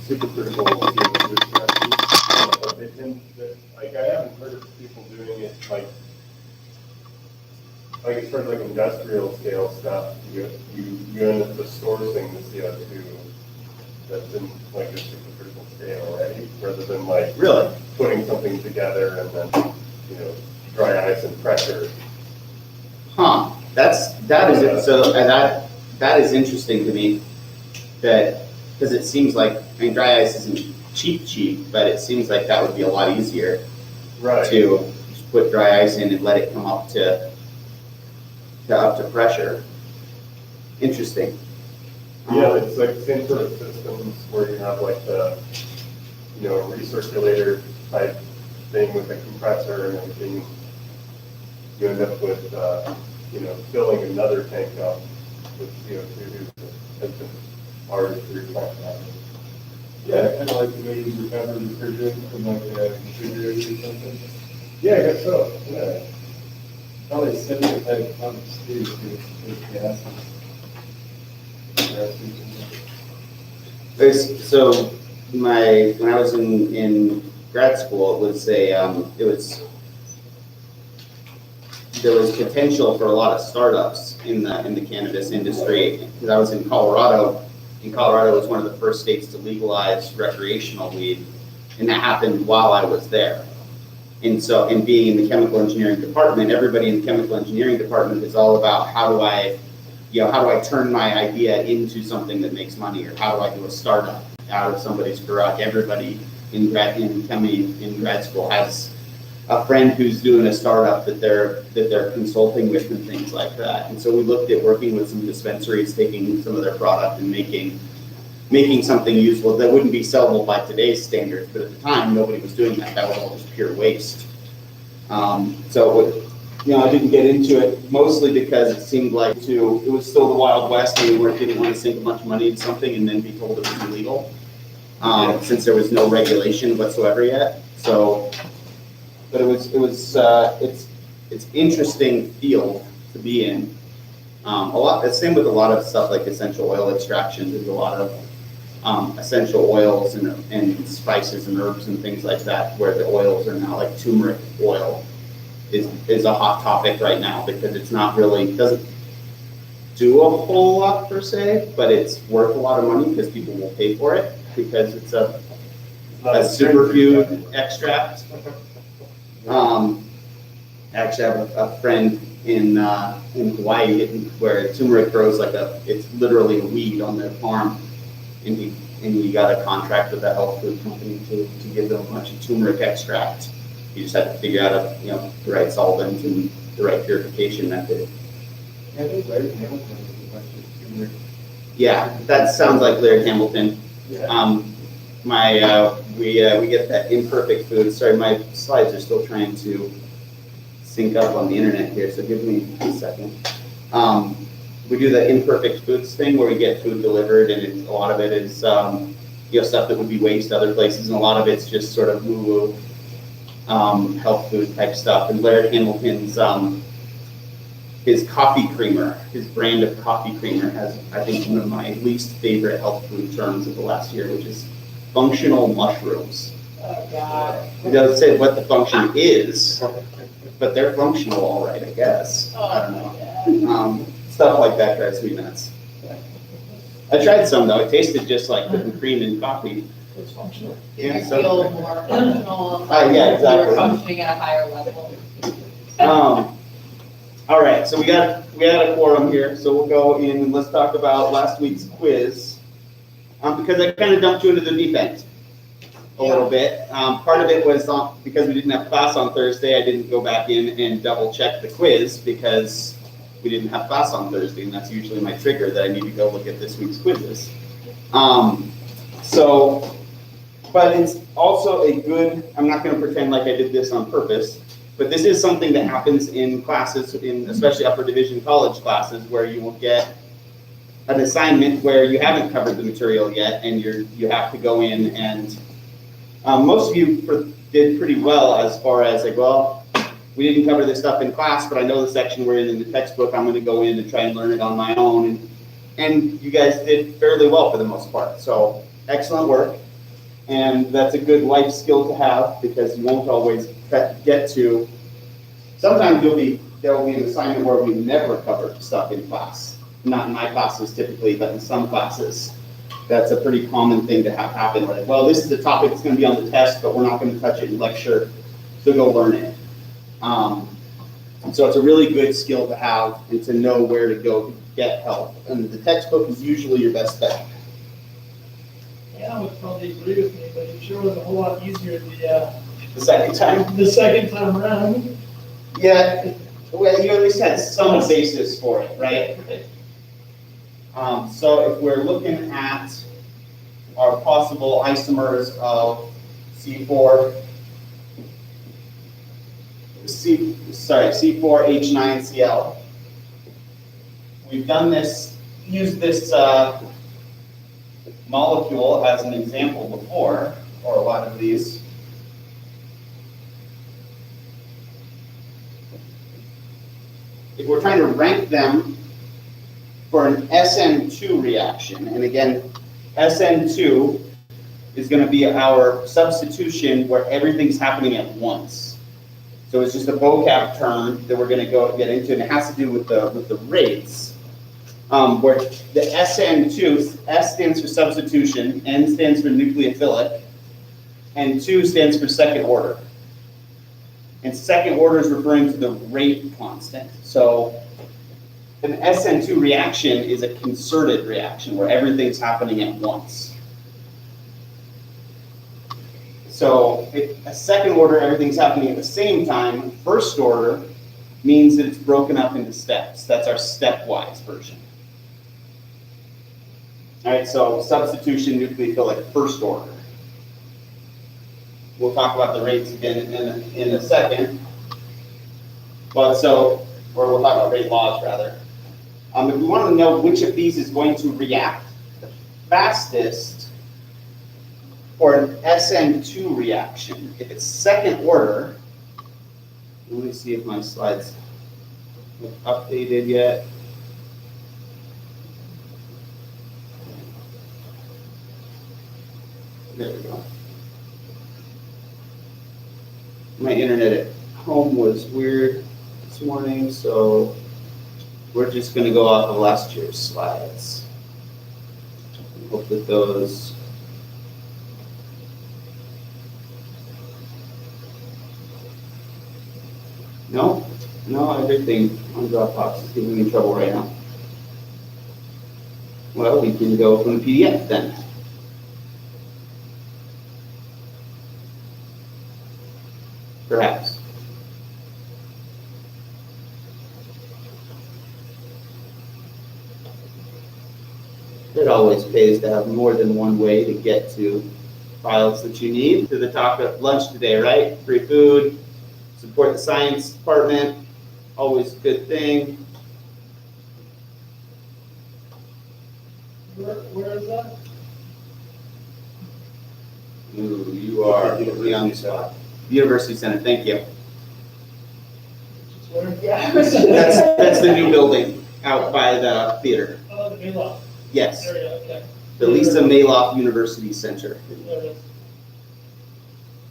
supercritical CO2 extractions, but they tend to, like, I haven't heard of people doing it like as far as like industrial scale stuff, you end up just sourcing the CO2 that's in like a supercritical scale, right? Rather than like Really putting something together and then dry ice and pressure. Huh? That is it. So that is interesting to me. That because it seems like dry ice isn't cheap, but it seems like that would be a lot easier. Right. To just put dry ice in and let it come up to pressure. Interesting. Yeah, it's like the same sort of systems where you have like the recirculator type thing with a compressor and everything. You end up with filling another tank up with CO2 that has been already pre-pumped out. Yeah, kind of like the way you recover refrigerant from like a refrigerator or something. Yeah, I guess so. Yeah. Probably similar type of pumps too, with gases. So when I was in grad school, there was potential for a lot of startups in the cannabis industry. Because I was in Colorado. And Colorado was one of the first states to legalize recreational weed, and that happened while I was there. And being in the chemical engineering department, everybody in the chemical engineering department is all about how do I turn my idea into something that makes money, or how do I do a startup out of somebody's garage. Everybody in grad school has a friend who's doing a startup that they're consulting with and things like that. And so we looked at working with some dispensaries, taking some of their product and making something useful that wouldn't be sellable by today's standards, but at the time nobody was doing that. That was all just pure waste. I didn't get into it mostly because it seemed like it was still the Wild West, and we didn't want to sink a bunch of money into something and then be told it was illegal, since there was no regulation whatsoever yet. But it's interesting field to be in. Same with a lot of stuff like essential oil extraction. There's a lot of essential oils and spices and herbs and things like that, where the oils are now like turmeric oil is a hot topic right now, because it's not really, doesn't do a whole lot per se, but it's worth a lot of money because people will pay for it because it's a superfood extract. I actually have a friend in Hawaii where turmeric grows it's literally a weed on their farm, and he got a contract with a health food company to give them a bunch of turmeric extract. You just had to figure out the right solvent and the right purification method. Yeah, I think Larry Hamilton has a bunch of turmeric. Yeah, that sounds like Larry Hamilton. Yeah. We get that imperfect food. Sorry, my slides are still trying to sync up on the internet here, so give me a second. We do the imperfect foods thing where we get food delivered, and a lot of it is stuff that would be waste other places, and a lot of it's just sort of woo-woo health food type stuff. And Larry Hamilton's his coffee creamer, his brand of coffee creamer, has, I think, one of my least favorite health food terms of the last year, which is functional mushrooms. Oh, God. It doesn't say what the function is, but they're functional all right, I guess. I don't know. Stuff like that drives me nuts. I tried some, though. It tasted just like whipping cream and coffee. It's functional. Yeah, You feel more functional. Yeah, exactly. You're functioning at a higher level. All right, so we had a quorum here, so we'll go in and let's talk about last week's quiz. Because I kind of dumped you into the deep end a little bit. Part of it was because we didn't have class on Thursday, I didn't go back in and double check the quiz because we didn't have class on Thursday, and that's usually my trigger that I need to go look at this week's quizzes. But it's also a good, I'm not going to pretend like I did this on purpose, but this is something that happens in classes, especially upper division college classes, where you will get an assignment where you haven't covered the material yet, and you have to go in and most of you did pretty well as far as like, well, we didn't cover this stuff in class, but I know the section we're in the textbook. I'm going to go in and try and learn it on my own, and you guys did fairly well for the most part. So excellent work. And that's a good life skill to have because you won't always get to. Sometimes there will be an assignment where we never cover stuff in class. Not in my classes typically, but in some classes. That's a pretty common thing to have happen. Like, well, this is the topic that's going to be on the test, but we're not going to touch it in lecture, so go learn it. So it's a really good skill to have and to know where to go to get help. And the textbook is usually your best bet. Yeah, I would probably agree with me, but it sure was a whole lot easier The second time. the second time around. Yeah, well, you at least had some basis for it, right? So if we're looking at our possible isomers of C4, C4H9Cl, we've done this, used this molecule as an example before, or a lot of these. If we're trying to rank them for an Sn2 reaction, and again, Sn2 is going to be our substitution where everything's happening at once. So it's just a vocab term that we're going to get into, and it has to do with the rates. Where the Sn2, S stands for substitution, N stands for nucleophilic, and 2 stands for second order. And second order is referring to the rate constant. So an Sn2 reaction is a concerted reaction where everything's happening at once. So if a second order, everything's happening at the same time. First order means that it's broken up into steps. That's our stepwise version. All right, so substitution, nucleophilic, first order. We'll talk about the rates again in a second. But or we'll talk about rate laws rather. If we want to know which of these is going to react the fastest for an Sn2 reaction, if it's second order, let me see if my slides have updated yet. There we go. My internet at home was weird this morning, so we're just going to go off of last year's slides. Hope that those. No, everything on Dropbox is giving me trouble right now. Well, we can go from the PDF then. Perhaps. It always pays to have more than one way to get to files that you need. To the talk at lunch today, right? Free food, support the science department, always a good thing. Where is that? Ooh, you are really on the spot. University Center, thank you. Just where? Yeah. That's the new building out by the theater. Oh, the Maloff Yes, area, okay. the Lisa Maloff University Center. There it is.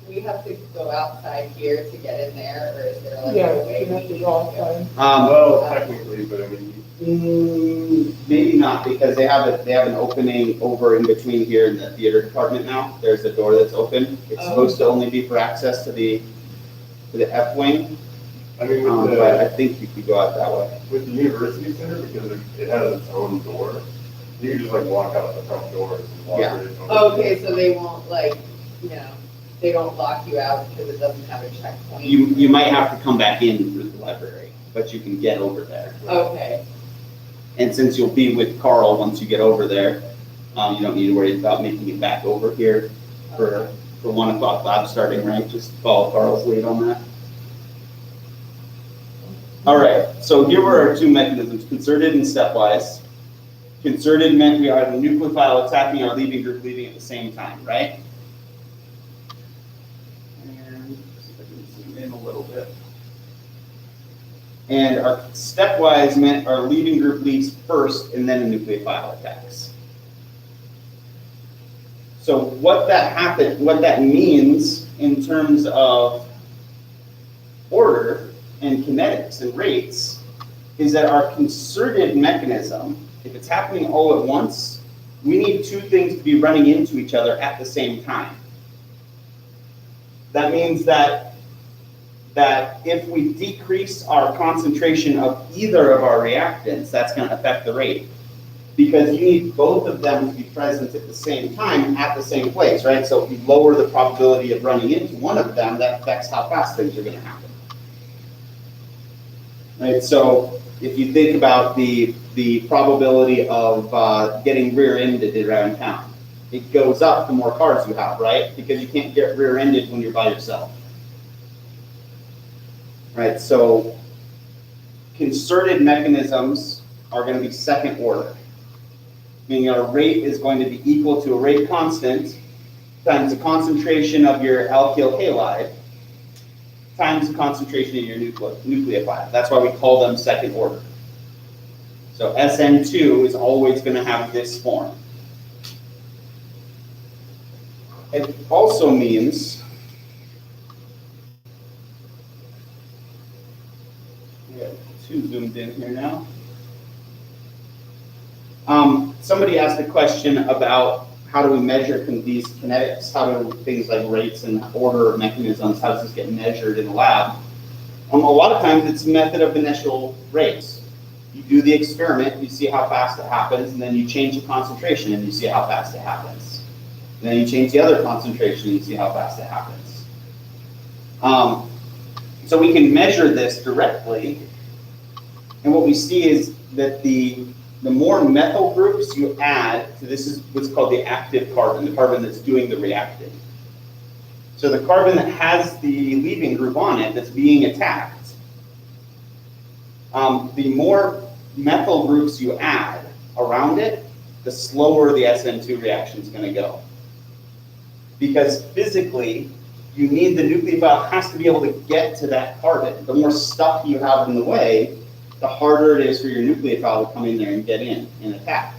Do we have to go outside here to get in there, or is there like Yeah, a way? you have to go outside. Well, technically, but I mean, Maybe not, because they have an opening over in between here in the theater department now. There's a door that's open. It's supposed to only be for access to the F wing, I mean, but I think you could go out that way. with the university center, because it has its own door, you can just like walk out the front doors and walk Yeah. right over. Okay, so they won't they don't lock you out because it doesn't have a checkpoint? You might have to come back in through the library, but you can get over there. Okay, And since you'll be with Carl once you get over there, you don't need to worry about making it back over here for 1 o'clock lab starting, right? Just follow Carl's lead on that. All right, so here were our two mechanisms, concerted and stepwise. Concerted meant we are the nucleophile attacking our leaving group, leaving at the same time, right? And see if I can zoom in a little bit. And our stepwise meant our leaving group leaves first and then a nucleophile attacks. So what that means in terms of order and kinetics and rates is that our concerted mechanism, if it's happening all at once, we need two things to be running into each other at the same time. That means that if we decrease our concentration of either of our reactants, that's going to affect the rate. Because you need both of them to be present at the same time at the same place, right? So if you lower the probability of running into one of them, that affects how fast things are going to happen. Right, so if you think about the probability of getting rear-ended around town, it goes up the more cars you have, right? Because you can't get rear-ended when you're by yourself. Right, so concerted mechanisms are going to be second order, meaning our rate is going to be equal to a rate constant times the concentration of your alkyl halide times the concentration of your nucleophile. That's why we call them second order. So Sn2 is always going to have this form. It also means we have two zoomed in here now. Somebody asked a question about how do we measure these kinetics? How do things like rates and order mechanisms, how does this get measured in the lab? A lot of times it's a method of initial rates. You do the experiment, you see how fast it happens, and then you change the concentration and you see how fast it happens. And then you change the other concentration and you see how fast it happens. So we can measure this directly, and what we see is that the more methyl groups you add to this is what's called the active carbon, the carbon that's doing the reacting. So the carbon that has the leaving group on it that's being attacked, the more methyl groups you add around it, the slower the Sn2 reaction is going to go. Because physically, you need the nucleophile has to be able to get to that carbon. The more stuff you have in the way, the harder it is for your nucleophile to come in there and get in and attack.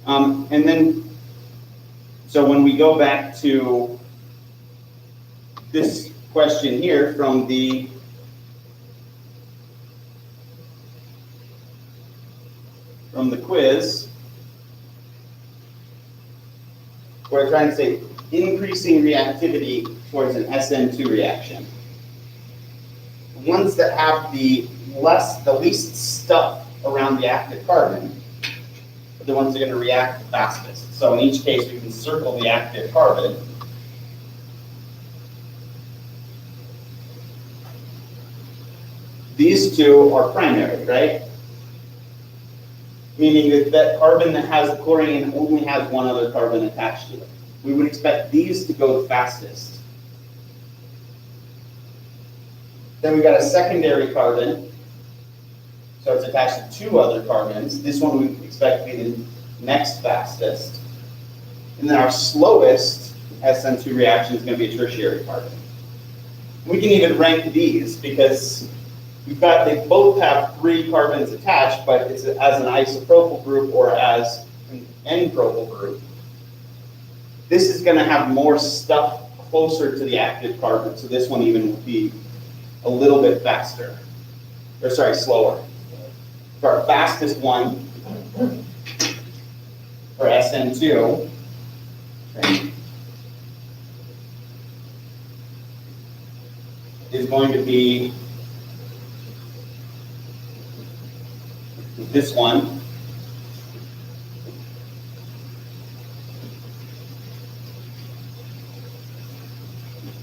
And then, so when we go back to this question here from the quiz, we're trying to say increasing reactivity towards an Sn2 reaction. The ones that have the least stuff around the active carbon are the ones that are going to react the fastest. So in each case, we can circle the active carbon. These two are primary, right? Meaning that carbon that has the chlorine only has one other carbon attached to it. We would expect these to go the fastest. Then we've got a secondary carbon, so it's attached to two other carbons. This one we expect to be the next fastest. And then our slowest Sn2 reaction is going to be a tertiary carbon. We can even rank these because they both have three carbons attached, but it's as an isopropyl group or as an N-propyl group. This is going to have more stuff closer to the active carbon, so this one even will be a little bit faster, or sorry, slower. For our fastest one, for Sn2, okay, is going to be this one.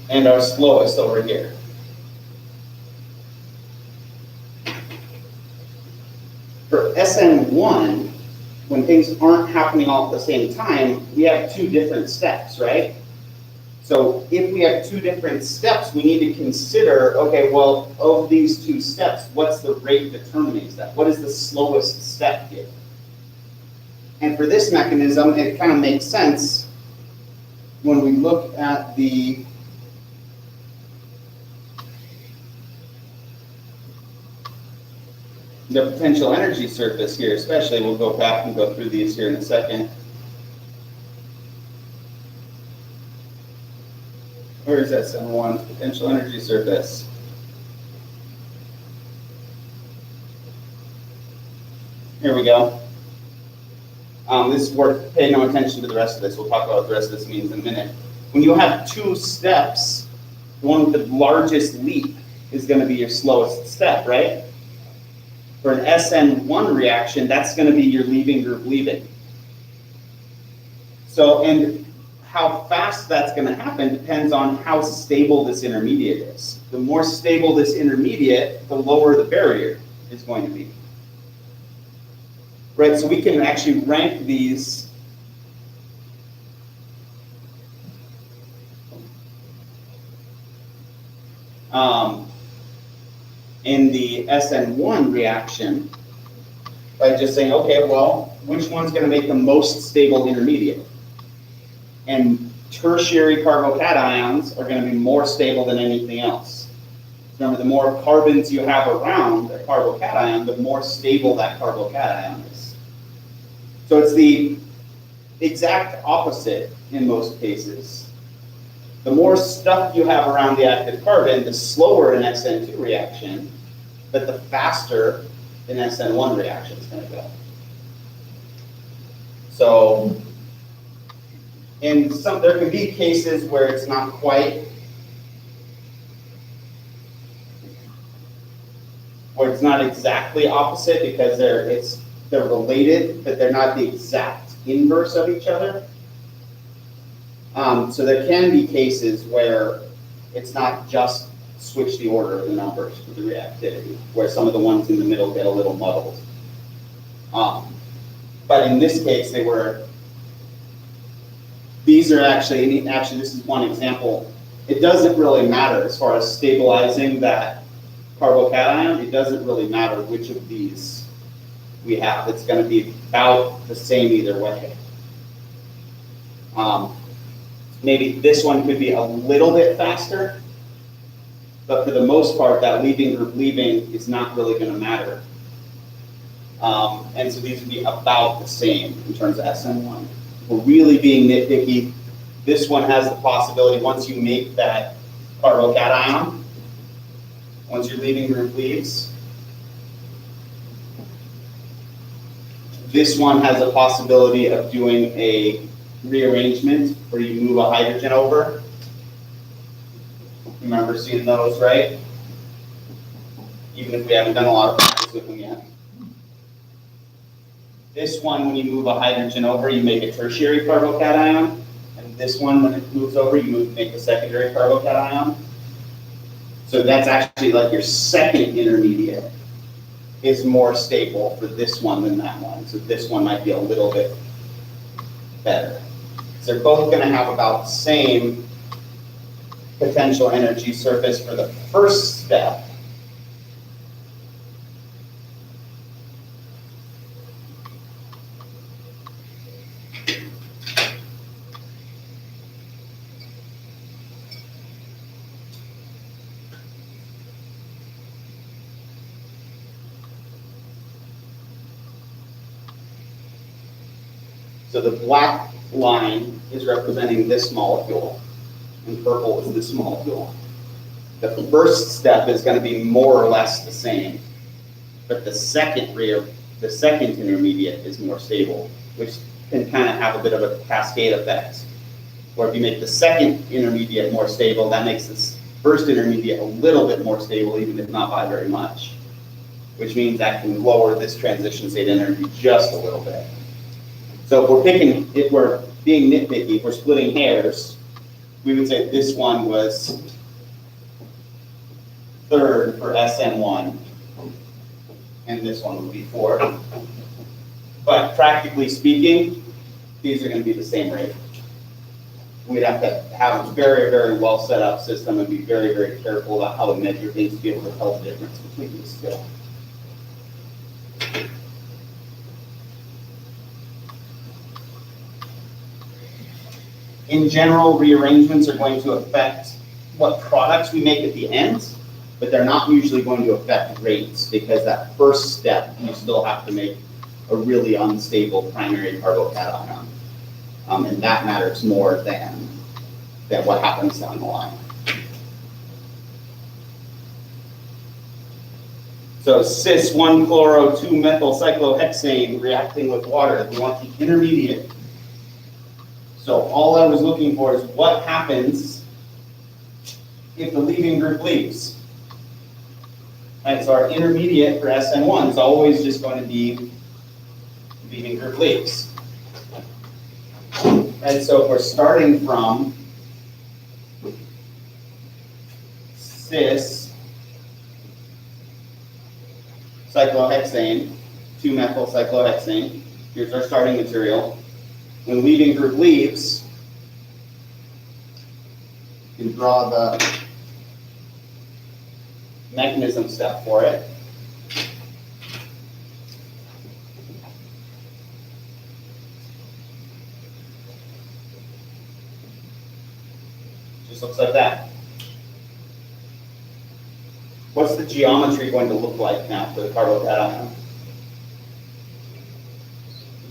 And our slowest over here. For Sn1, when things aren't happening all at the same time, we have two different steps, right? So if we have two different steps, we need to consider, okay, well, of these two steps, what's the rate that terminates that? What is the slowest step here? And for this mechanism, it kind of makes sense when we look at the the potential energy surface here, especially, we'll go back and go through these here in a second. Where is Sn1 potential energy surface? Here we go. This is worth paying no attention to the rest of this. We'll talk about what the rest of this means in a minute. When you have two steps, the one with the largest leap is going to be your slowest step, right? For an Sn1 reaction, that's going to be your leaving group leaving. So, and how fast that's going to happen depends on how stable this intermediate is. The more stable this intermediate, the lower the barrier is going to be. Right, so we can actually rank these in the Sn1 reaction by just saying, okay, well, which one's going to make the most stable intermediate? And tertiary carbocations are going to be more stable than anything else. Remember, the more carbons you have around a carbocation, the more stable that carbocation is. So it's the exact opposite in most cases. The more stuff you have around the active carbon, the slower an Sn2 reaction, but the faster an Sn1 reaction is going to go. So, there can be cases where it's not quite, where it's not exactly opposite because they're related, but they're not the exact inverse of each other. So there can be cases where it's not just switch the order of the numbers for the reactivity, where some of the ones in the middle get a little muddled. But in this case, these are actually this is one example. It doesn't really matter as far as stabilizing that carbocation. It doesn't really matter which of these we have. It's going to be about the same either way. Maybe this one could be a little bit faster, but for the most part, that leaving group leaving is not really going to matter. And so these would be about the same in terms of Sn1. We're really being nitpicky. This one has the possibility, once you make that carbocation, once your leaving group leaves, this one has a possibility of doing a rearrangement where you move a hydrogen over. Remember seeing those, right? Even if we haven't done a lot of practice with them yet. This one, when you move a hydrogen over, you make a tertiary carbocation. And this one, when it moves over, you make a secondary carbocation. So that's actually like your second intermediate is more stable for this one than that one. So this one might be a little bit better. So they're both going to have about the same potential energy surface for the first step. So the black line is representing this molecule, and purple is this molecule. The first step is going to be more or less the same, but the second intermediate is more stable, which can kind of have a bit of a cascade effect. Or if you make the second intermediate more stable, that makes this first intermediate a little bit more stable, even if not by very much, which means that can lower this transition state energy just a little bit. So if we're being nitpicky, if we're splitting hairs, we would say this one was third for Sn1, and this one would be fourth. But practically speaking, these are going to be the same rate. We'd have to have a very, very well set up system and be very, very careful about how to measure things to be able to tell the difference between these two. In general, rearrangements are going to affect what products we make at the end, but they're not usually going to affect rates because that first step, you still have to make a really unstable primary carbocation. And that matters more than what happens down the line. So cis-1 chloro 2-methyl cyclohexane reacting with water. We want the intermediate. So all I was looking for is what happens if the leaving group leaves. Right, so our intermediate for Sn1 is always just going to be leaving group leaves. And so if we're starting from cis cyclohexane, 2-methyl cyclohexane, here's our starting material. When leaving group leaves, you can draw the mechanism step for it. Just looks like that. What's the geometry going to look like now for the carbocation?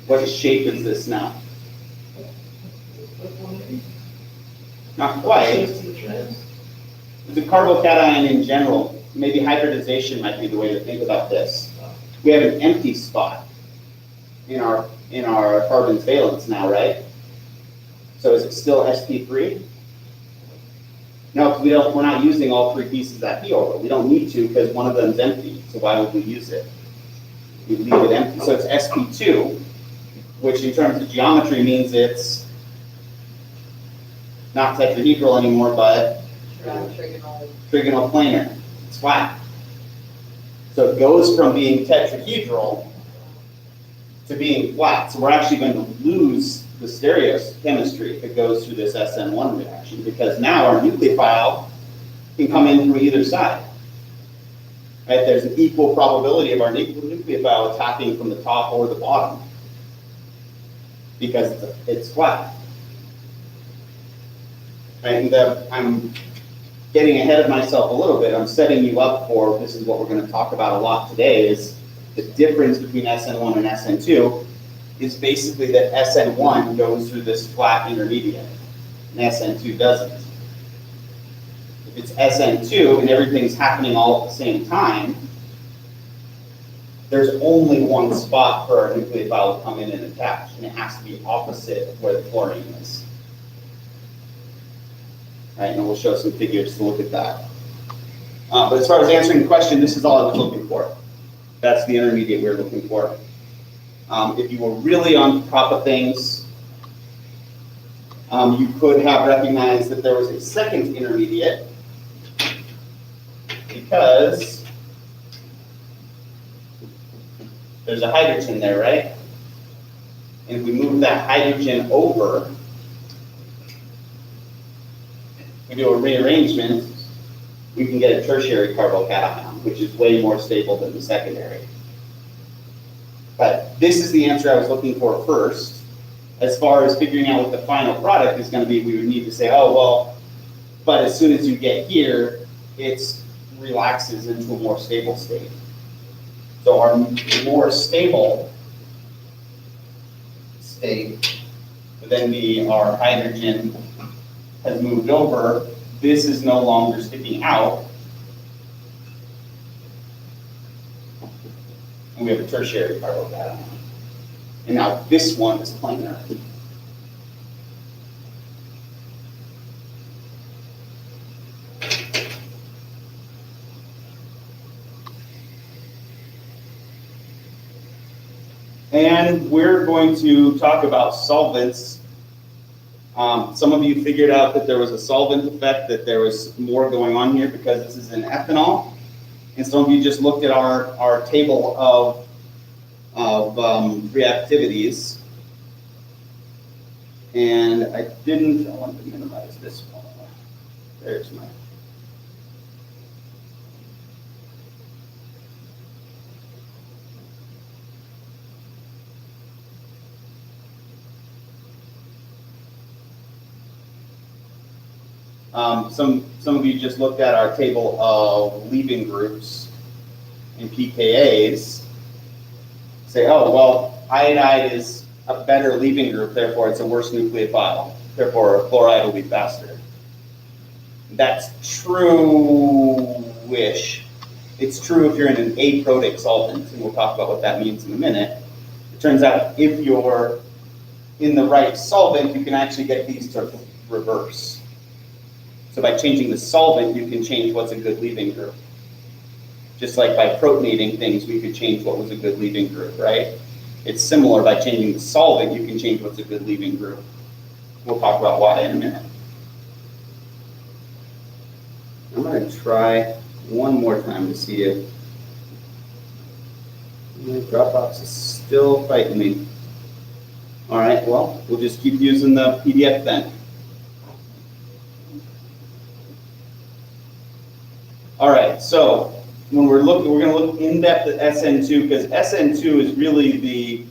What shape is this now? Not quite. The carbocation in general, maybe hybridization might be the way to think about this. We have an empty spot in our carbon's valence now, right? So is it still sp3? No, because we're not using all three pieces at p orbital. We don't need to because one of them is empty. So why would we use it? We leave it empty. So it's sp2, which in terms of geometry means it's not tetrahedral anymore, but trigonal planar. It's flat. So it goes from being tetrahedral to being flat. So we're actually going to lose the stereochemistry if it goes through this Sn1 reaction, because now our nucleophile can come in from either side. Right? There's an equal probability of our nucleophile attacking from the top or the bottom because it's flat. Right? And I'm getting ahead of myself a little bit. I'm setting you up for, this is what we're going to talk about a lot today, is the difference between Sn1 and Sn2 is basically that Sn1 goes through this flat intermediate, and Sn2 doesn't. If it's Sn2 and everything's happening all at the same time, there's only one spot for our nucleophile to come in and attach, and it has to be opposite of where the chlorine is. All right, and we'll show some figures to look at that. But as far as answering the question, this is all I was looking for. That's the intermediate we're looking for. If you were really on top of things, you could have recognized that there was a second intermediate because there's a hydrogen there, right? And if we move that hydrogen over, we do a rearrangement, we can get a tertiary carbocation, which is way more stable than the secondary. But this is the answer I was looking for first. As far as figuring out what the final product is going to be, we would need to say, oh, well, but as soon as you get here, it relaxes into a more stable state. So our more stable state would then be our hydrogen has moved over. This is no longer sticking out. And we have a tertiary carbocation. And now this one is planar. And we're going to talk about solvents. Some of you figured out that there was a solvent effect, that there was more going on here because this is an ethanol. And some of you just looked at our table of reactivities. And I want to minimize this one. There's my. Some of you just looked at our table of leaving groups and pKa's. Say, oh, well, iodide is a better leaving group, therefore it's a worse nucleophile. Therefore, chloride will be faster. That's true-ish. It's true if you're in an aprotic solvent, and we'll talk about what that means in a minute. It turns out if you're in the right solvent, you can actually get these to reverse. So by changing the solvent, you can change what's a good leaving group. Just like by protonating things, we could change what was a good leaving group, right? It's similar. By changing the solvent, you can change what's a good leaving group. We'll talk about why in a minute. I'm going to try one more time to see if my Dropbox is still fighting me. All right, well, we'll just keep using the PDF then. All right, so when we're going to look in depth at Sn2, because Sn2 is really the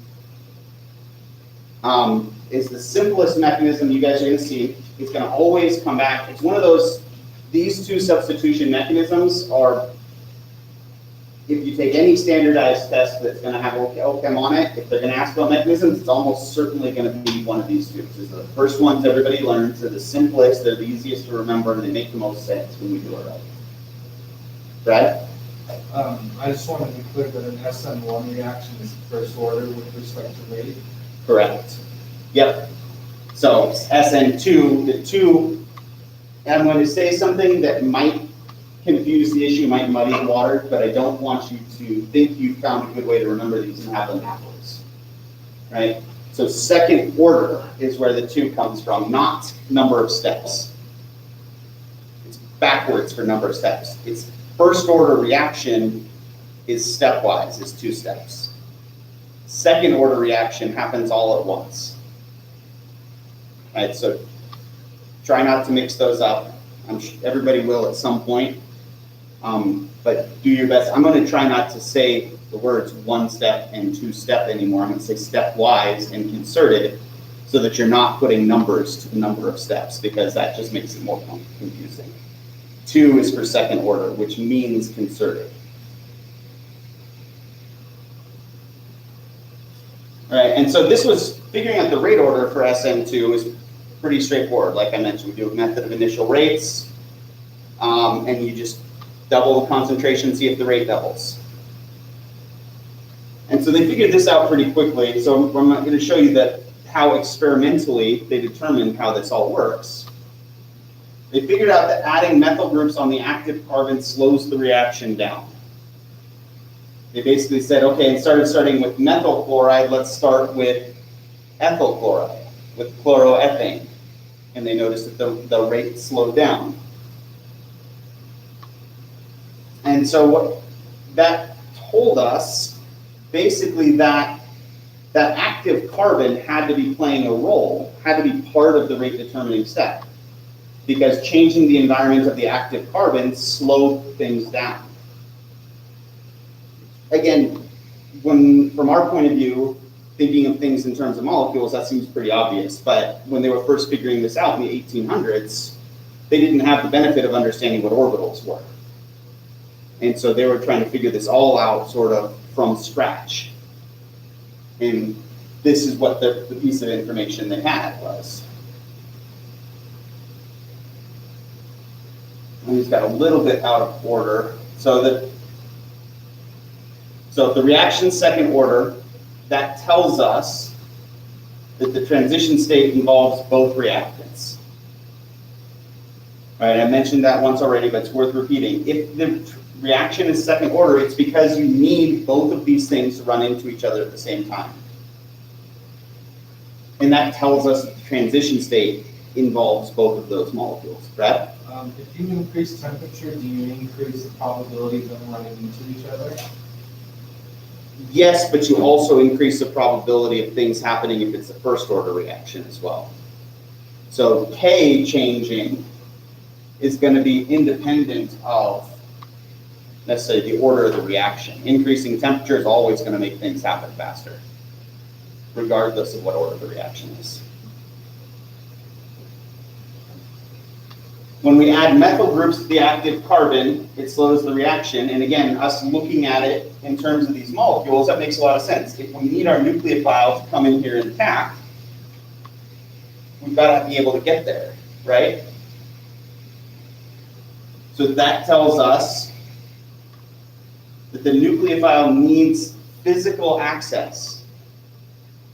simplest mechanism you guys are going to see. It's going to always come back. It's one of those. These two substitution mechanisms are, if you take any standardized test that's going to have OChem on it, if they're going to ask about mechanisms, it's almost certainly going to be one of these two. These are the first ones everybody learns. They're the simplest. They're the easiest to remember, and they make the most sense when we do it right. Brad? I just want to be clear that an Sn1 reaction is first order with respect to rate. Correct. Yep. So Sn2, the two, and I'm going to say something that might confuse the issue, might muddy the water, but I don't want you to think you found a good way to remember these and have them backwards. Right? So second order is where the two comes from, not number of steps. It's backwards for number of steps. It's first order reaction is stepwise, is 2 steps. Second order reaction happens all at once. Right, so try not to mix those up. I'm sure everybody will at some point, but do your best. I'm going to try not to say the words 1 step and 2 step anymore. I'm going to say stepwise and concerted, so that you're not putting numbers to the number of steps, because that just makes it more confusing. 2 is for second order, which means concerted. All right, and so this was figuring out the rate order for Sn2 is pretty straightforward. Like I mentioned, we do a method of initial rates, and you just double the concentration, see if the rate doubles. And so they figured this out pretty quickly. So I'm going to show you that how experimentally they determined how this all works. They figured out that adding methyl groups on the active carbon slows the reaction down. They basically said, okay, starting with methyl chloride, let's start with ethyl chloride, with chloroethane. And they noticed that the rate slowed down. And so what that told us, basically that active carbon had to be playing a role, had to be part of the rate determining step, because changing the environment of the active carbon slowed things down. Again, from our point of view, thinking of things in terms of molecules, that seems pretty obvious. But when they were first figuring this out in the 1800s, they didn't have the benefit of understanding what orbitals were. And so they were trying to figure this all out sort of from scratch. And this is what the piece of information they had was. And it's got a little bit out of order. So if the reaction's second order, that tells us that the transition state involves both reactants. All right, I mentioned that once already, but it's worth repeating. If the reaction is second order, it's because you need both of these things to run into each other at the same time. And that tells us that the transition state involves both of those molecules. Brad? If you increase temperature, do you increase the probability of them running into each other? Yes, but you also increase the probability of things happening if it's a first order reaction as well. So K changing is going to be independent of necessarily the order of the reaction. Increasing temperature is always going to make things happen faster, regardless of what order the reaction is. When we add methyl groups to the active carbon, it slows the reaction. And again, us looking at it in terms of these molecules, that makes a lot of sense. If we need our nucleophile to come in here and attack, we've got to be able to get there, right? So that tells us that the nucleophile needs physical access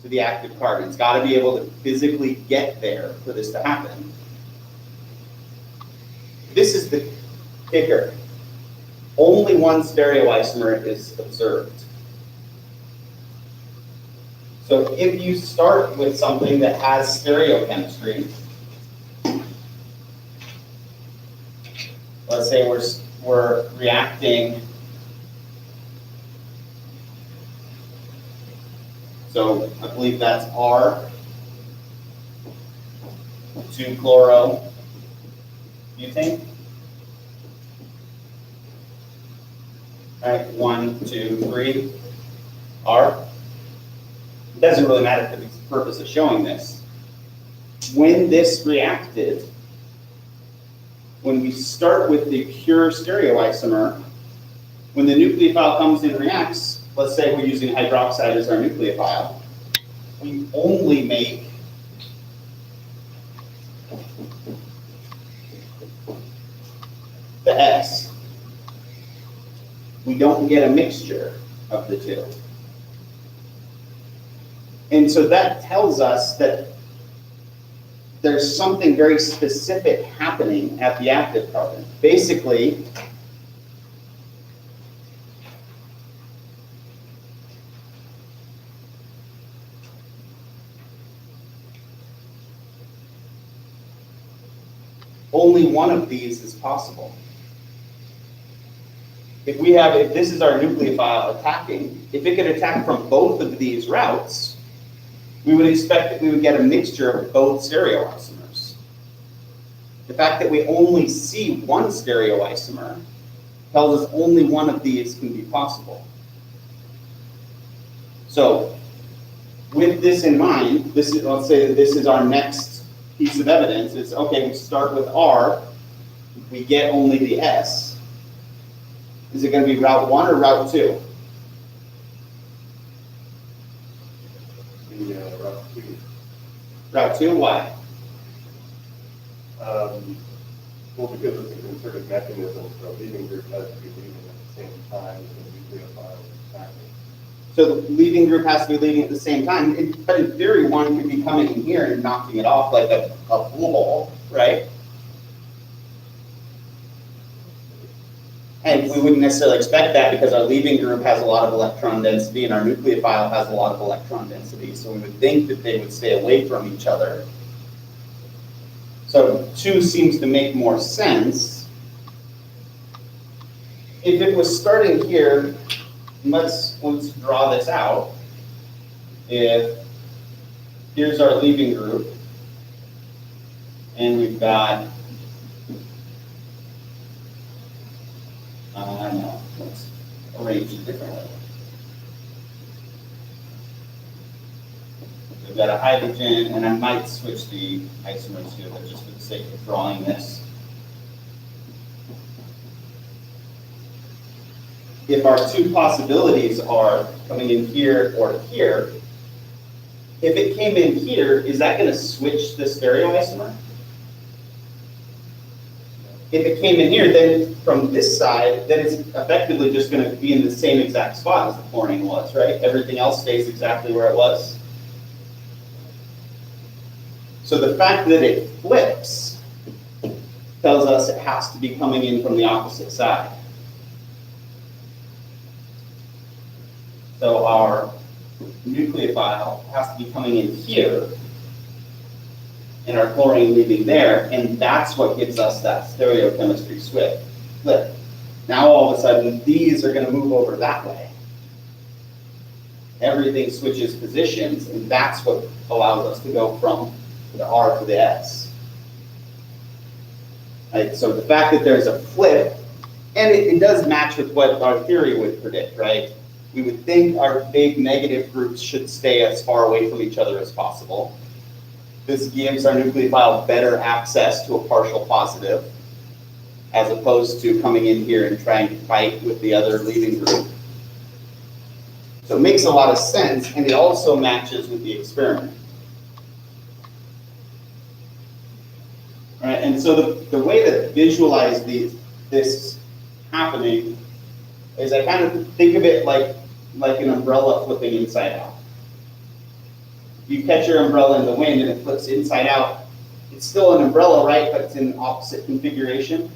to the active carbon. It's got to be able to physically get there for this to happen. This is the kicker. Only one stereoisomer is observed. So if you start with something that has stereochemistry, let's say we're reacting, so I believe that's R, 2-chloro, butane. All right, 1, 2, 3, R. It doesn't really matter for the purpose of showing this. When this reacted, when we start with the pure stereoisomer, when the nucleophile comes in and reacts, let's say we're using hydroxide as our nucleophile, we only make the S. We don't get a mixture of the two. And so that tells us that there's something very specific happening at the active carbon. Basically, only one of these is possible. If this is our nucleophile attacking, if it could attack from both of these routes, we would expect that we would get a mixture of both stereoisomers. The fact that we only see one stereoisomer tells us only one of these can be possible. So, with this in mind, let's say that this is our next piece of evidence. It's okay, we start with R, we get only the S. Is it going to be route 1 or route 2? Route 2. Route 2, why? Well, because it's a concerted mechanism, so leaving group has to be leaving at the same time as the nucleophile is attacking. So the leaving group has to be leaving at the same time, but in theory, one could be coming in here and knocking it off like a ball, right? And we wouldn't necessarily expect that because our leaving group has a lot of electron density and our nucleophile has a lot of electron density. So we would think that they would stay away from each other. So 2 seems to make more sense. If it was starting here, let's draw this out. If here's our leaving group, and we've got no, let's arrange it differently. We've got a hydrogen, and I might switch the isomers here, but just for the sake of drawing this. If our 2 possibilities are coming in here or here, if it came in here, is that going to switch the stereoisomer? If it came in here, then from this side, then it's effectively just going to be in the same exact spot as the chlorine was, right? Everything else stays exactly where it was. So the fact that it flips tells us it has to be coming in from the opposite side. So our nucleophile has to be coming in here, and our chlorine leaving there, and that's what gives us that stereochemistry flip. Now all of a sudden, these are going to move over that way. Everything switches positions, and that's what allows us to go from the R to the S. Right? So the fact that there's a flip, and it does match with what our theory would predict, right? We would think our big negative groups should stay as far away from each other as possible. This gives our nucleophile better access to a partial positive. as opposed to coming in here and trying to fight with the other leaving group. So it makes a lot of sense, and it also matches with the experiment. All right, and so the way to visualize this happening is I kind of think of it like an umbrella flipping inside out. You catch your umbrella in the wind and it flips inside out. It's still an umbrella, right? But it's in opposite configuration.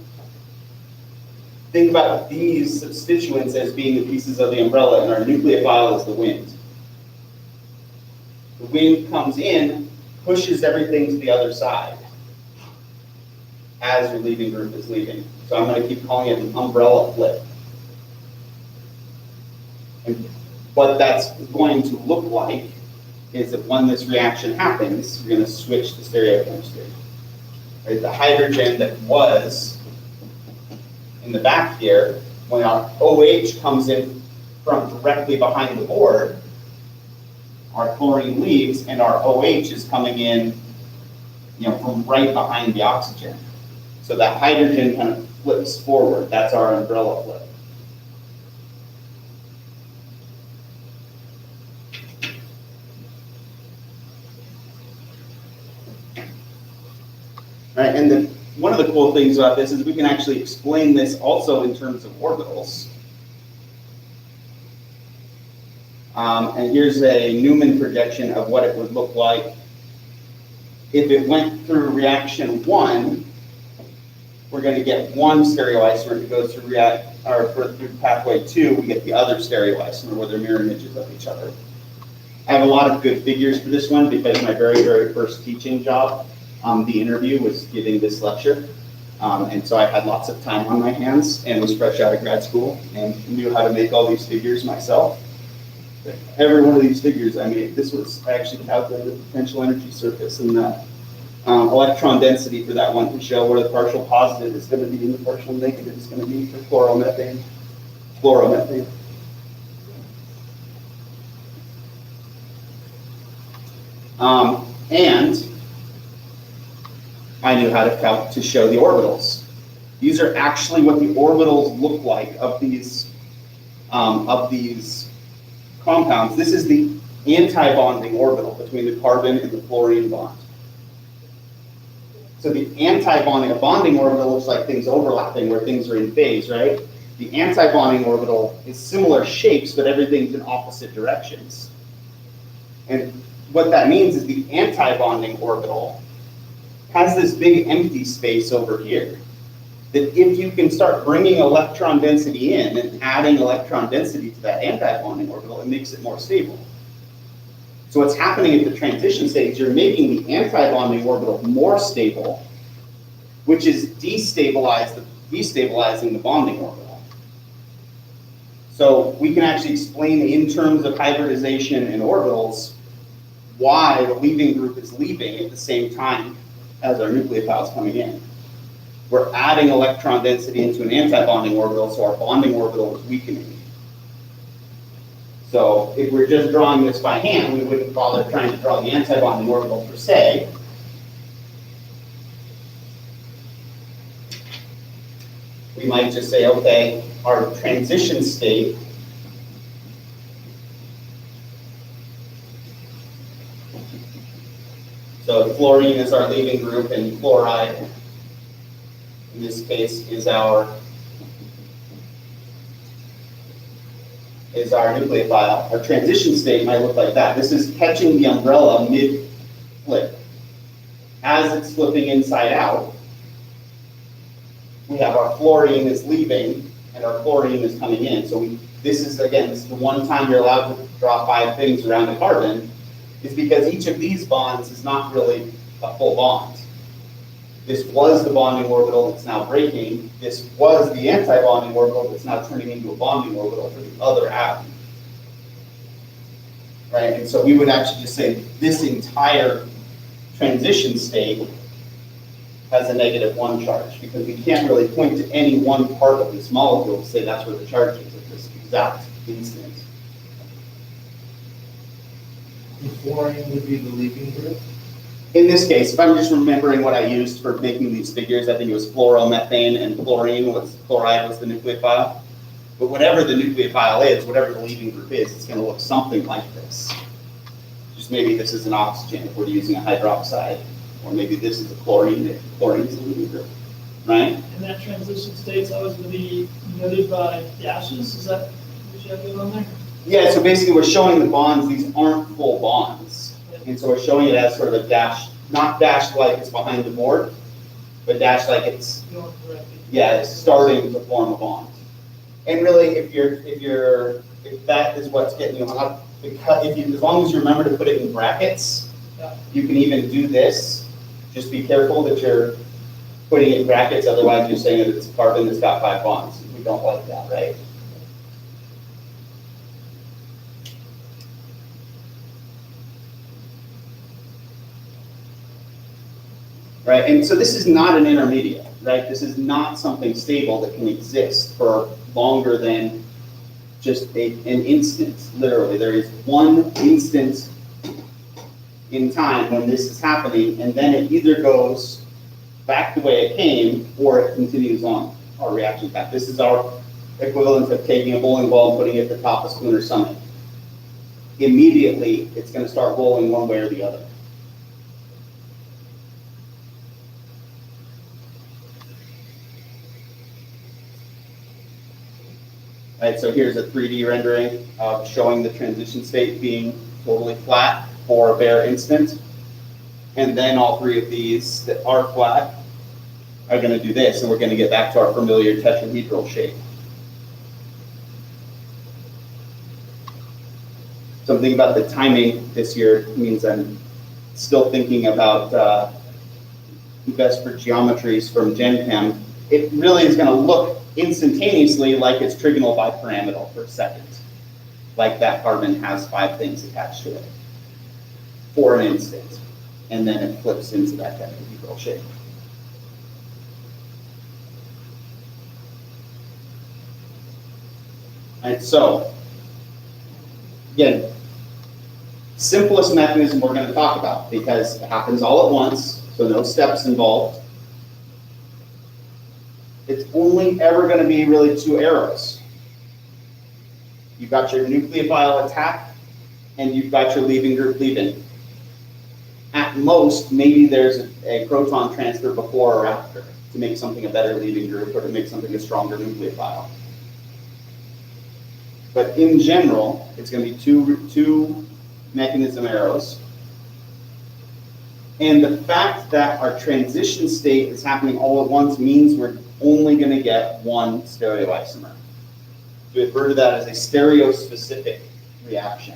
Think about these substituents as being the pieces of the umbrella, and our nucleophile is the wind. The wind comes in, pushes everything to the other side as your leaving group is leaving. So I'm going to keep calling it an umbrella flip. And what that's going to look like is that when this reaction happens, we're going to switch the stereochemistry. Right? The hydrogen that was in the back here, when our OH comes in from directly behind the board, our chlorine leaves and our OH is coming in, from right behind the oxygen. So that hydrogen kind of flips forward. That's our umbrella flip. Right, and one of the cool things about this is we can actually explain this also in terms of orbitals. And here's a Newman projection of what it would look like if it went through reaction 1. We're going to get one stereoisomer to go through through pathway 2. We get the other stereoisomer where they're mirror images of each other. I have a lot of good figures for this one because my very, very first teaching job, the interview was giving this lecture. And so I had lots of time on my hands and was fresh out of grad school and knew how to make all these figures myself. Every one of these figures I made, I actually calculated the potential energy surface and the electron density for that one to show where the partial positive is going to be and the partial negative is going to be for chloromethane. And I knew how to show the orbitals. These are actually what the orbitals look like of these compounds. This is the anti-bonding orbital between the carbon and the fluorine bond. So the anti-bonding, a bonding orbital looks like things overlapping where things are in phase, right? The anti-bonding orbital is similar shapes, but everything's in opposite directions. And what that means is the anti-bonding orbital has this big empty space over here. That if you can start bringing electron density in and adding electron density to that anti-bonding orbital, it makes it more stable. So what's happening at the transition stage, you're making the anti-bonding orbital more stable, which is destabilizing the bonding orbital. So we can actually explain in terms of hybridization and orbitals why the leaving group is leaving at the same time as our nucleophiles coming in. We're adding electron density into an anti-bonding orbital, so our bonding orbital is weakening. So if we're just drawing this by hand, we wouldn't bother trying to draw the anti-bonding orbital per se. We might just say, okay, our transition state so fluorine is our leaving group and fluoride, in this case, is our nucleophile. Our transition state might look like that. This is catching the umbrella mid-flip. As it's flipping inside out, we have our fluorine is leaving and our chlorine is coming in. So this is the one time you're allowed to draw 5 things around the carbon, is because each of these bonds is not really a full bond. This was the bonding orbital that's now breaking. This was the anti-bonding orbital that's now turning into a bonding orbital for the other atom. Right? And so we would actually just say this entire transition state has a -1 charge, because we can't really point to any one part of this molecule to say that's where the charge is at this exact instant. The fluorine would be the leaving group? in this case, if I'm just remembering what I used for making these figures, I think it was fluoromethane and chlorine chloride was the nucleophile. But whatever the nucleophile is, whatever the leaving group is, it's going to look something like this. Just maybe this is an oxygen if we're using a hydroxide, or maybe this is a chlorine if chlorine is the leaving group, right? And that transition state's always going to be noted by dashes, is that what you have going on there? Yeah, so basically we're showing the bonds, these aren't full bonds. And so we're showing it as sort of a dash, not dashed like it's behind the board, but dashed like it's, Going correctly. yeah, it's starting to form a bond. And really, if that is what's getting you hot, because as long as you remember to put it in brackets, Yeah. you can even do this. Just be careful that you're putting it in brackets, otherwise you're saying that it's a carbon that's got 5 bonds. We don't like that, right? Right, and so this is not an intermediate, right? This is not something stable that can exist for longer than just an instant, literally. There is one instant in time when this is happening, and then it either goes back the way it came, or it continues on our reaction path. This is our equivalent of taking a bowling ball and putting it at the top of Spooner Summit. Immediately, it's going to start rolling one way or the other. Right, so here's a 3D rendering of showing the transition state being totally flat for a bare instant. And then all 3 of these that are flat are going to do this, and we're going to get back to our familiar tetrahedral shape. Something about the timing this year means I'm still thinking about Vesper geometries from Gen Chem. It really is going to look instantaneously like it's trigonal bipyramidal for a second. Like that carbon has 5 things attached to it for an instant. And then it flips into that tetrahedral shape. Alright, so again, simplest mechanism we're going to talk about because it happens all at once, so no steps involved. It's only ever going to be really 2 arrows. You've got your nucleophile attack, and you've got your leaving group leaving. At most, maybe there's a proton transfer before or after to make something a better leaving group or to make something a stronger nucleophile. But in general, it's going to be two mechanism arrows. And the fact that our transition state is happening all at once means we're only going to get one stereoisomer. We refer to that as a stereospecific reaction.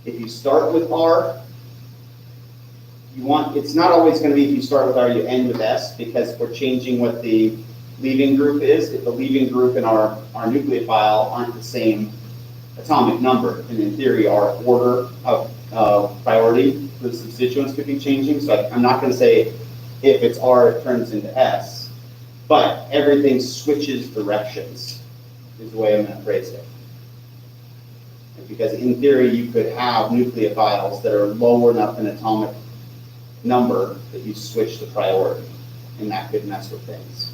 If you start with R, it's not always going to be if you start with R, you end with S, because we're changing what the leaving group is. If the leaving group and our nucleophile aren't the same atomic number, and in theory our order of priority for the substituents could be changing. So I'm not going to say if it's R, it turns into S, but everything switches directions, is the way I'm going to phrase it. Because in theory, you could have nucleophiles that are lower enough in atomic number that you switch the priority, and that could mess with things,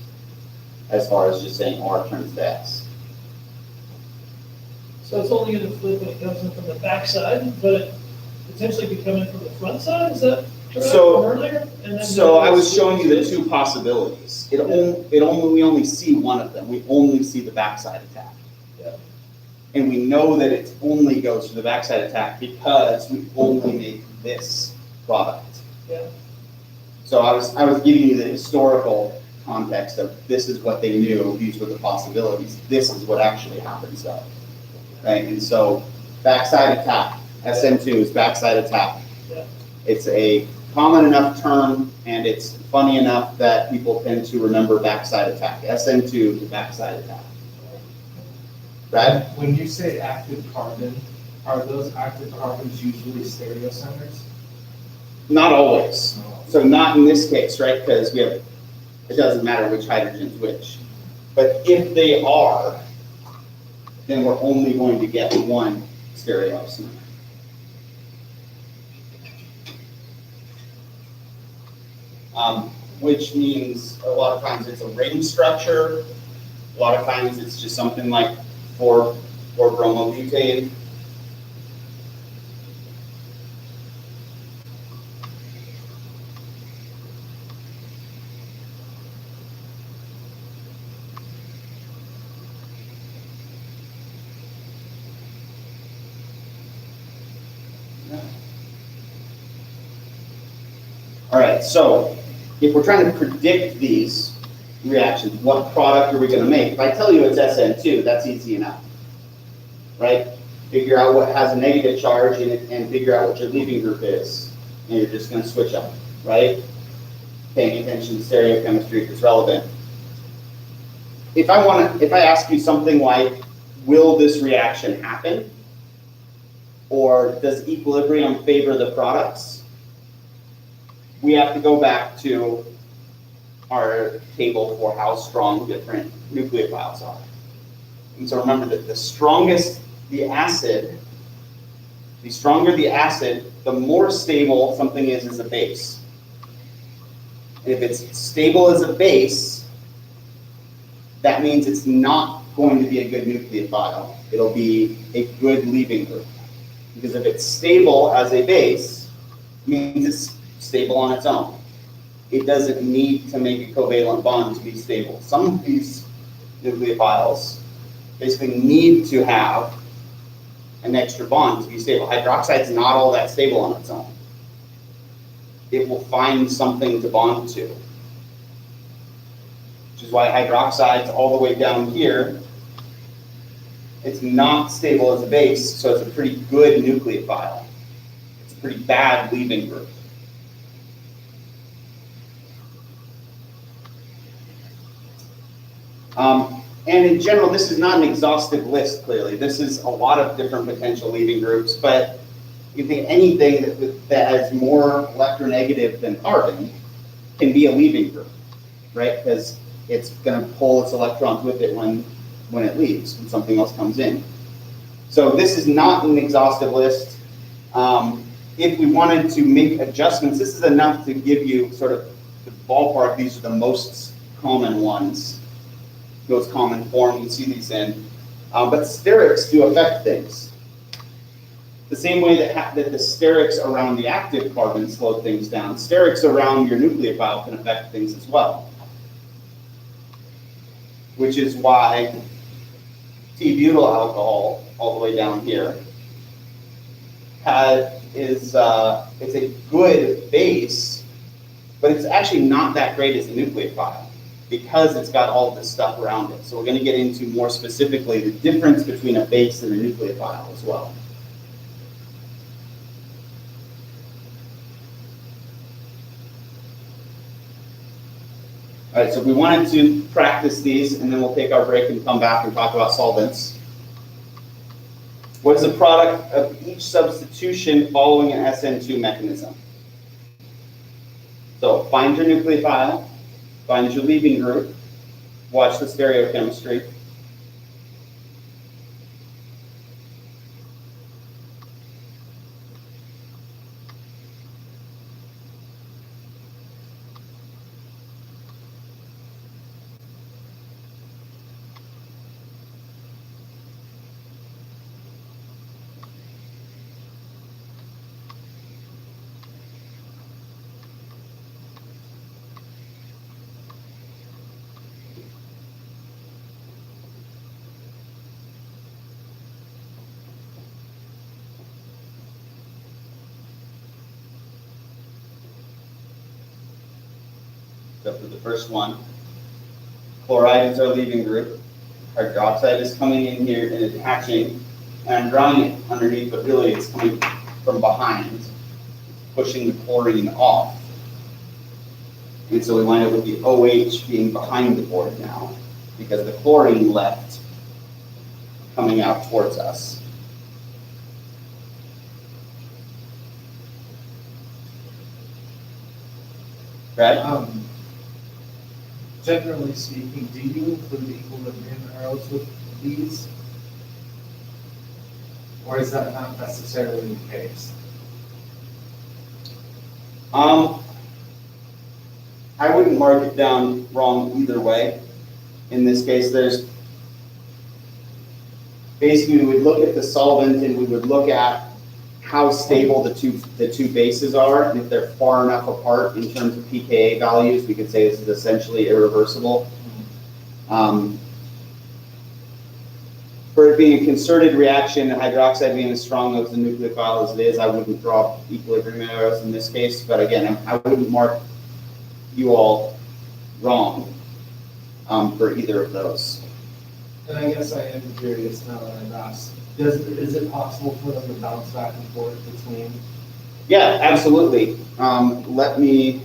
as far as just saying R turns to S. So it's only going to flip when it comes in from the backside, but it potentially could come in from the front side, is that correct? So- From earlier? And then So I was showing you the 2 possibilities. We only see one of them. We only see the backside attack. Yeah. And we know that it only goes to the backside attack because we only make this product. Yeah. So I was giving you the historical context of this is what they knew, these were the possibilities, this is what actually happens though. Right? And so backside attack, Sn2 is backside attack. Yeah. It's a common enough term and it's funny enough that people tend to remember backside attack. Sn2 is the backside attack. Right? When you say active carbon, are those active carbons usually stereoisomers? Not always. So not in this case, right? Because it doesn't matter which hydrogen's which. But if they are, then we're only going to get one stereoisomer. which means a lot of times it's a ring structure. A lot of times it's just something like 4-bromobutane. All right, so if we're trying to predict these reactions, what product are we going to make? If I tell you it's Sn2, that's easy enough, right? Figure out what has a negative charge in it and figure out what your leaving group is, and you're just going to switch up, right? Paying attention to stereochemistry if it's relevant. If I ask you something like, will this reaction happen? Or does equilibrium favor the products? We have to go back to our table for how strong different nucleophiles are. And so remember that the stronger the acid, the more stable something is as a base. And if it's stable as a base, that means it's not going to be a good nucleophile. It'll be a good leaving group. Because if it's stable as a base, it means it's stable on its own. It doesn't need to make a covalent bond to be stable. Some of these nucleophiles basically need to have an extra bond to be stable. Hydroxide's not all that stable on its own. It will find something to bond to. Which is why hydroxide's all the way down here. It's not stable as a base, so it's a pretty good nucleophile. It's a pretty bad leaving group. And in general, this is not an exhaustive list, clearly. This is a lot of different potential leaving groups, but you think anything that has more electronegative than carbon can be a leaving group, right? Because it's going to pull its electrons with it when it leaves, when something else comes in. So this is not an exhaustive list. If we wanted to make adjustments, this is enough to give you sort of the ballpark. These are the most common ones. Most common form you see these in. But sterics do affect things. The same way that the sterics around the active carbon slow things down, sterics around your nucleophile can affect things as well. Which is why T-butyl alcohol, all the way down here, it's a good base, but it's actually not that great as a nucleophile, because it's got all this stuff around it. So we're going to get into more specifically the difference between a base and a nucleophile as well. All right, so we wanted to practice these, and then we'll take our break and come back and talk about solvents. What is the product of each substitution following an Sn2 mechanism? So find your nucleophile, find your leaving group, watch the stereochemistry. So for the first one, chloride is our leaving group. Hydroxide is coming in here and attaching, and I'm drawing it underneath, but really it's coming from behind, pushing the chlorine off. And so we wind up with the OH being behind the board now, because the chlorine left coming out towards us. Brad? Generally speaking, do you include equilibrium arrows with these? Or is that not necessarily the case? wouldn't mark it down wrong either way. In this case, there's basically, we would look at the solvent and we would look at how stable the two bases are, and if they're far enough apart in terms of pKa values, we could say this is essentially irreversible. For it being a concerted reaction, hydroxide being as strong as the nucleophile as it is, I wouldn't draw equilibrium arrows in this case, but again, I wouldn't mark you all wrong for either of those. And I guess I am curious now that I've asked, is it possible for them to bounce back and forth between? Yeah, absolutely. Let me,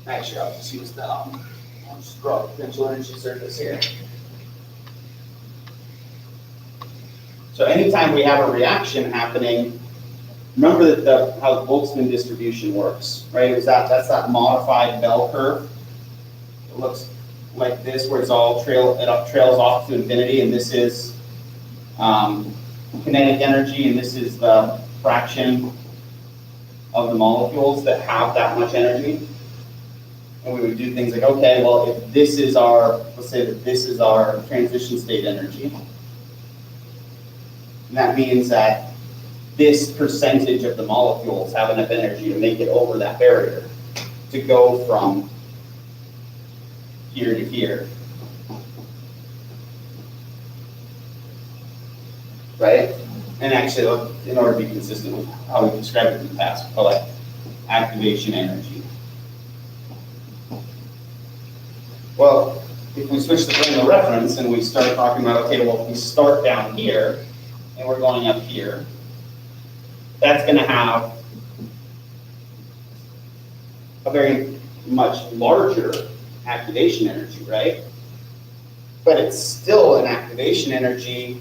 actually, I'll just use the, I'll just draw a potential energy surface here. So anytime we have a reaction happening, remember that how the Boltzmann distribution works, right? That's that modified bell curve. It looks like this, where it trails off to infinity, and this is kinetic energy, and this is the fraction of the molecules that have that much energy. And we would do things like, okay, well, if this is our, let's say that this is our transition state energy, and that means that this percentage of the molecules have enough energy to make it over that barrier to go from here to here. Right? And actually, in order to be consistent with how we described it in the past, we call it activation energy. Well, if we switch the frame of reference and we start talking about, okay, well, if we start down here and we're going up here, that's going to have a very much larger activation energy, right? But it's still an activation energy.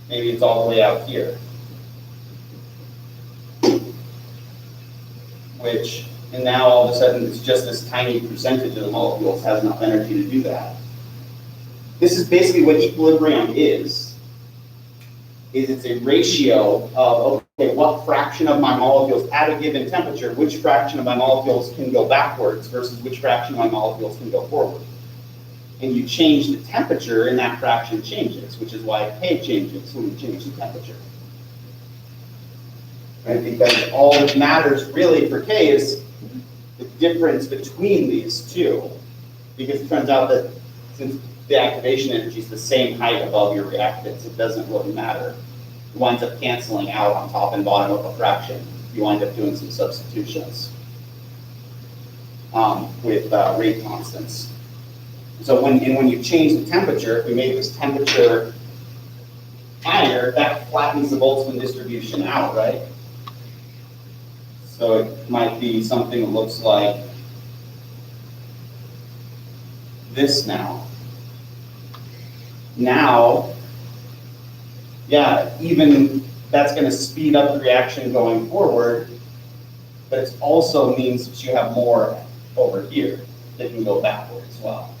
Maybe it's all the way out here. And now all of a sudden it's just this tiny percentage of the molecules has enough energy to do that. This is basically what equilibrium is it's a ratio of, okay, what fraction of my molecules at a given temperature, which fraction of my molecules can go backwards versus which fraction of my molecules can go forward. And you change the temperature and that fraction changes, which is why K changes when you change the temperature. Right? Because all that matters really for K is the difference between these two. Because it turns out that since the activation energy is the same height above your reactants, it doesn't really matter. It winds up canceling out on top and bottom of a fraction. You wind up doing some substitutions with rate constants. So when you change the temperature, if we make this temperature higher, that flattens the Boltzmann distribution out, right? So it might be something that looks like this now. Now, yeah, even that's going to speed up the reaction going forward, but it also means that you have more over here that can go backward as well.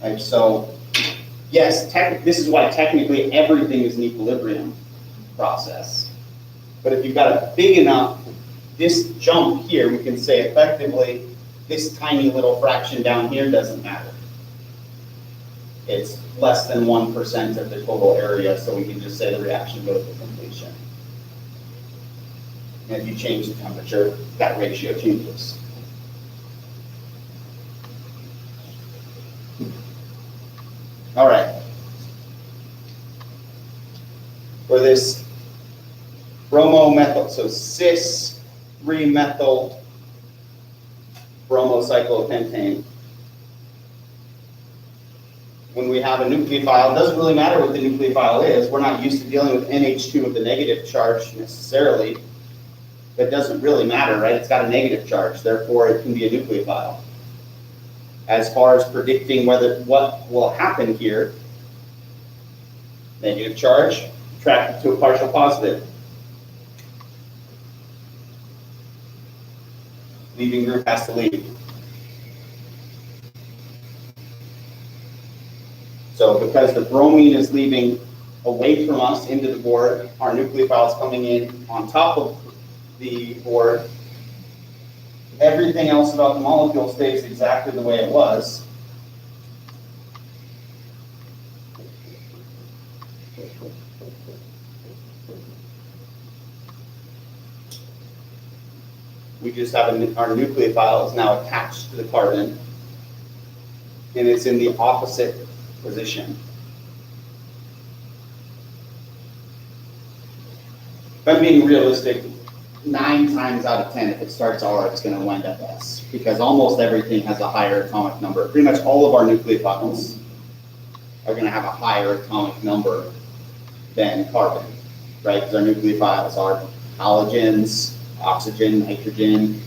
Right, so, yes, this is why technically everything is an equilibrium process. But if you've got a big enough, this jump here, we can say effectively, this tiny little fraction down here doesn't matter. It's less than 1% of the total area, so we can just say the reaction goes to completion. And if you change the temperature, that ratio changes. All right. For this bromomethyl, so cis-3-methyl bromocyclopentane. When we have a nucleophile, it doesn't really matter what the nucleophile is. We're not used to dealing with NH2 with the negative charge necessarily. It doesn't really matter, right? It's got a negative charge, therefore it can be a nucleophile. As far as predicting what will happen here, negative charge attracted to a partial positive. Leaving group has to leave. So because the bromine is leaving away from us into the board, our nucleophiles coming in on top of the board. Everything else about the molecule stays exactly the way it was. We just have our nucleophile is now attached to the carbon, and it's in the opposite position. If I'm being realistic, 9 times out of 10, if it starts R, it's going to wind up S, because almost everything has a higher atomic number. Pretty much all of our nucleophiles are going to have a higher atomic number than carbon, right? Because our nucleophiles are halogens, oxygen, nitrogen,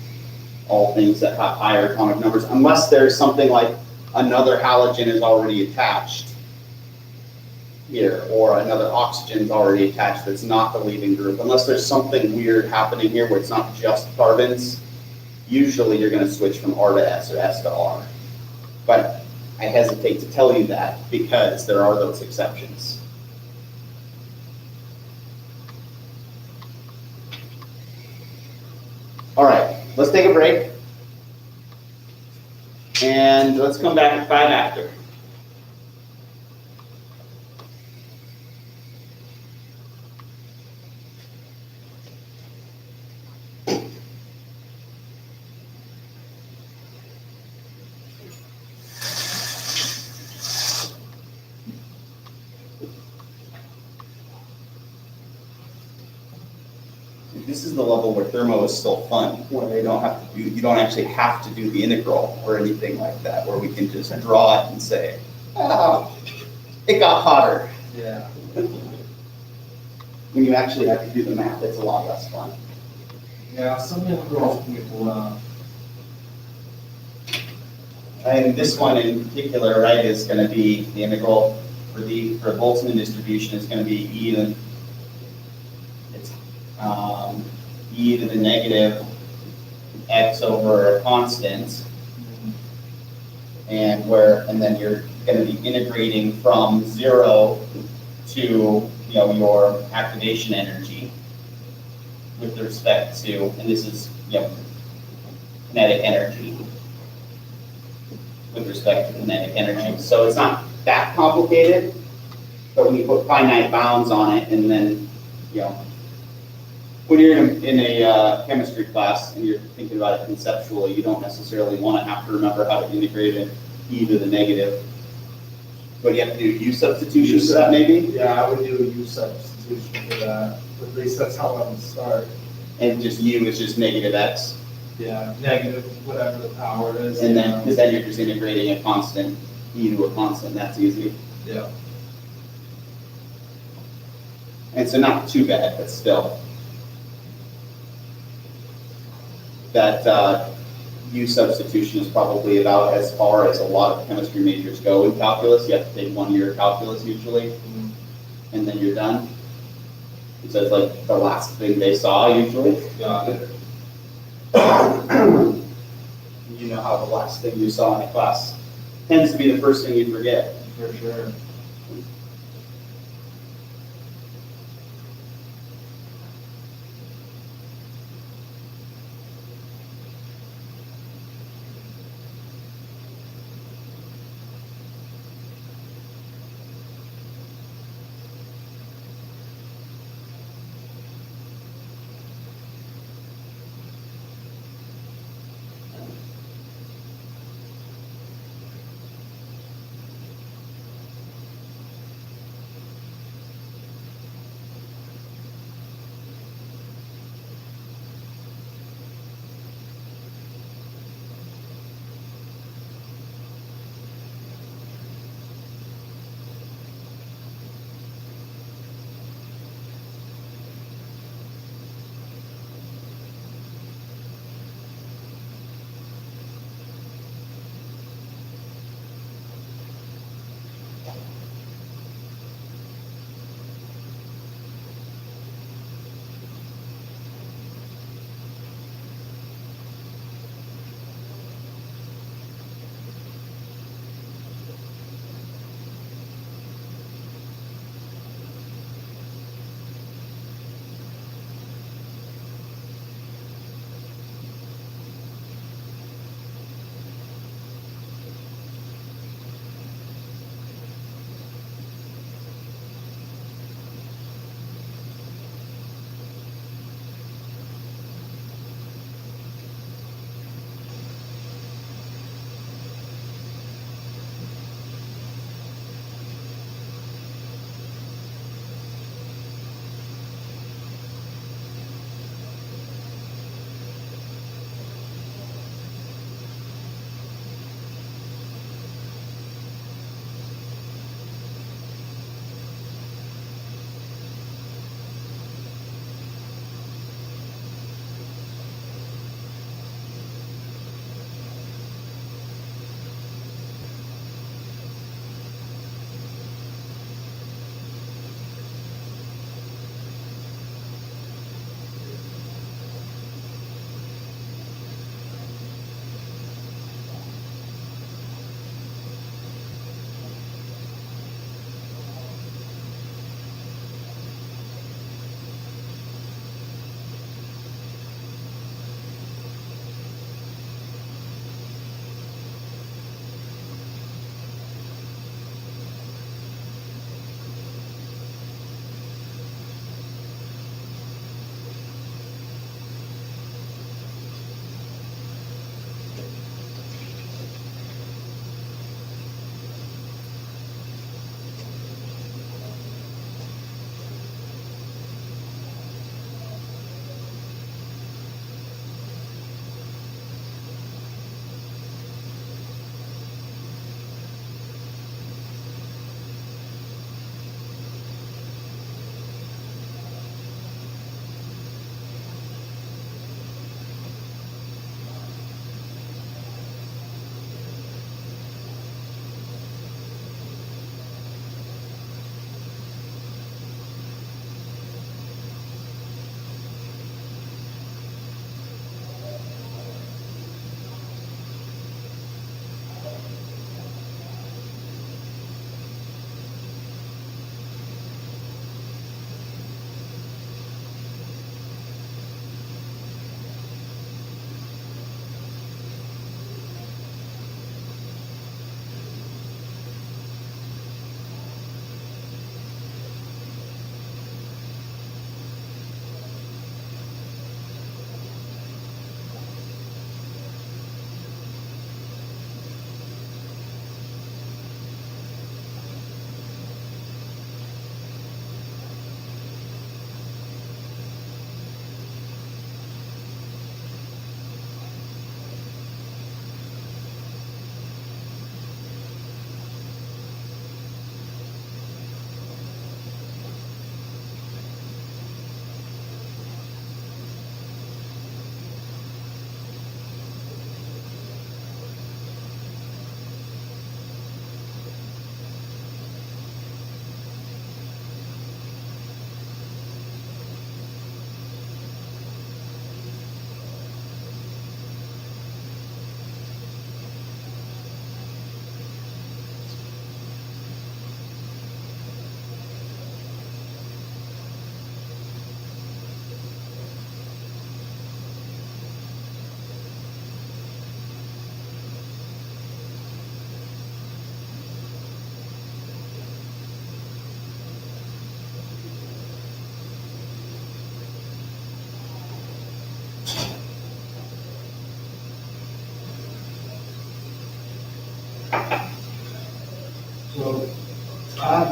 all things that have higher atomic numbers, unless there's something like another halogen is already attached here, or another oxygen is already attached that's not the leaving group. Unless there's something weird happening here where it's not just carbons, usually you're going to switch from R to S or S to R. But I hesitate to tell you that because there are those exceptions. All right, let's take a break. And let's come back at 5 after. This is the level where thermo is still fun, where they don't have to do, you don't actually have to do the integral or anything like that, where we can just draw it and say, oh, it got hotter. Yeah. When you actually have to do the math, it's a lot less fun. Yeah, some integrals people, And this one in particular, right, is going to be the integral for the Boltzmann distribution is going to be e to the negative x over a constant, and then you're going to be integrating from 0 to your activation energy with respect to, and this is kinetic energy with respect to kinetic energy. So it's not that complicated, but when you put finite bounds on it, and then when you're in a chemistry class and you're thinking about it conceptually, you don't necessarily want to have to remember how to integrate it e to the negative. But you have to do U substitution for that, maybe? yeah, I would do a U substitution for that. At least that's how I would start. And just U is just negative x. Yeah, negative, whatever the power is. And then, because then you're just integrating a constant, e to a constant, that's easy. Yeah. And so not too bad, but still. That U substitution is probably about as far as a lot of chemistry majors go in calculus. You have to take 1 year of calculus usually, and then you're done. So it's like the last thing they saw usually. Got it. You know how the last thing you saw in a class tends to be the first thing you forget. For sure.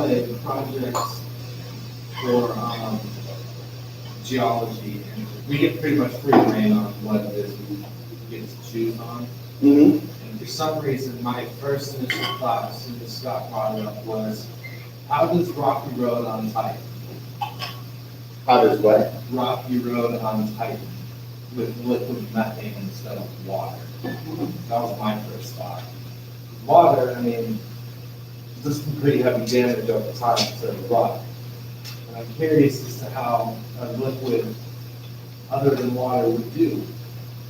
have a project for, geology, and we get pretty much free reign on what it is we get to choose on. Mm-hmm. And for some reason, my first initial thought, as soon as Scott brought it up, was, how does Rocky Road on Titan? How does what? Rocky Road on Titan with liquid methane instead of water? That was my first thought. Water, I mean, does some pretty heavy damage over time to the rock. And I'm curious as to how a liquid other than water would do.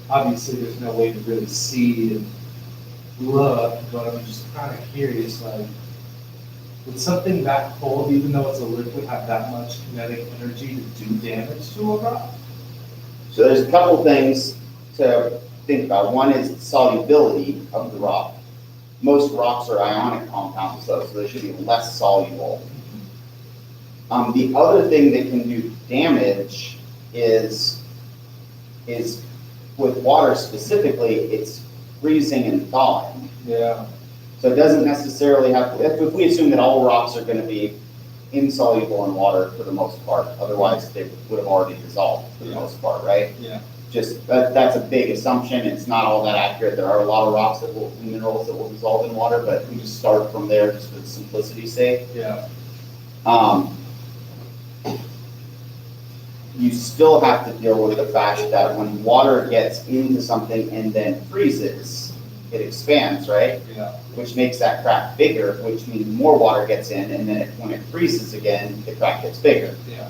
Obviously, there's no way to really see and look, but I'm just kind of curious, like, would something that cold, even though it's a liquid, have that much kinetic energy to do damage to a rock? So there's a couple things to think about. One is the solubility of the rock. Most rocks are ionic compounds, though, so they should be less soluble. The other thing that can do damage is with water specifically, it's freezing and thawing. Yeah. So it doesn't necessarily have, if we assume that all rocks are going to be insoluble in water for the most part, otherwise they would have already dissolved for the most part, right? Yeah. Just, that's a big assumption. It's not all that accurate. There are a lot of rocks that will, minerals that will dissolve in water, but we just start from there just for simplicity's sake. Yeah. You still have to deal with the fact that when water gets into something and then freezes, it expands, right? Yeah. Which makes that crack bigger, which means more water gets in, and then when it freezes again, the crack gets bigger. Yeah.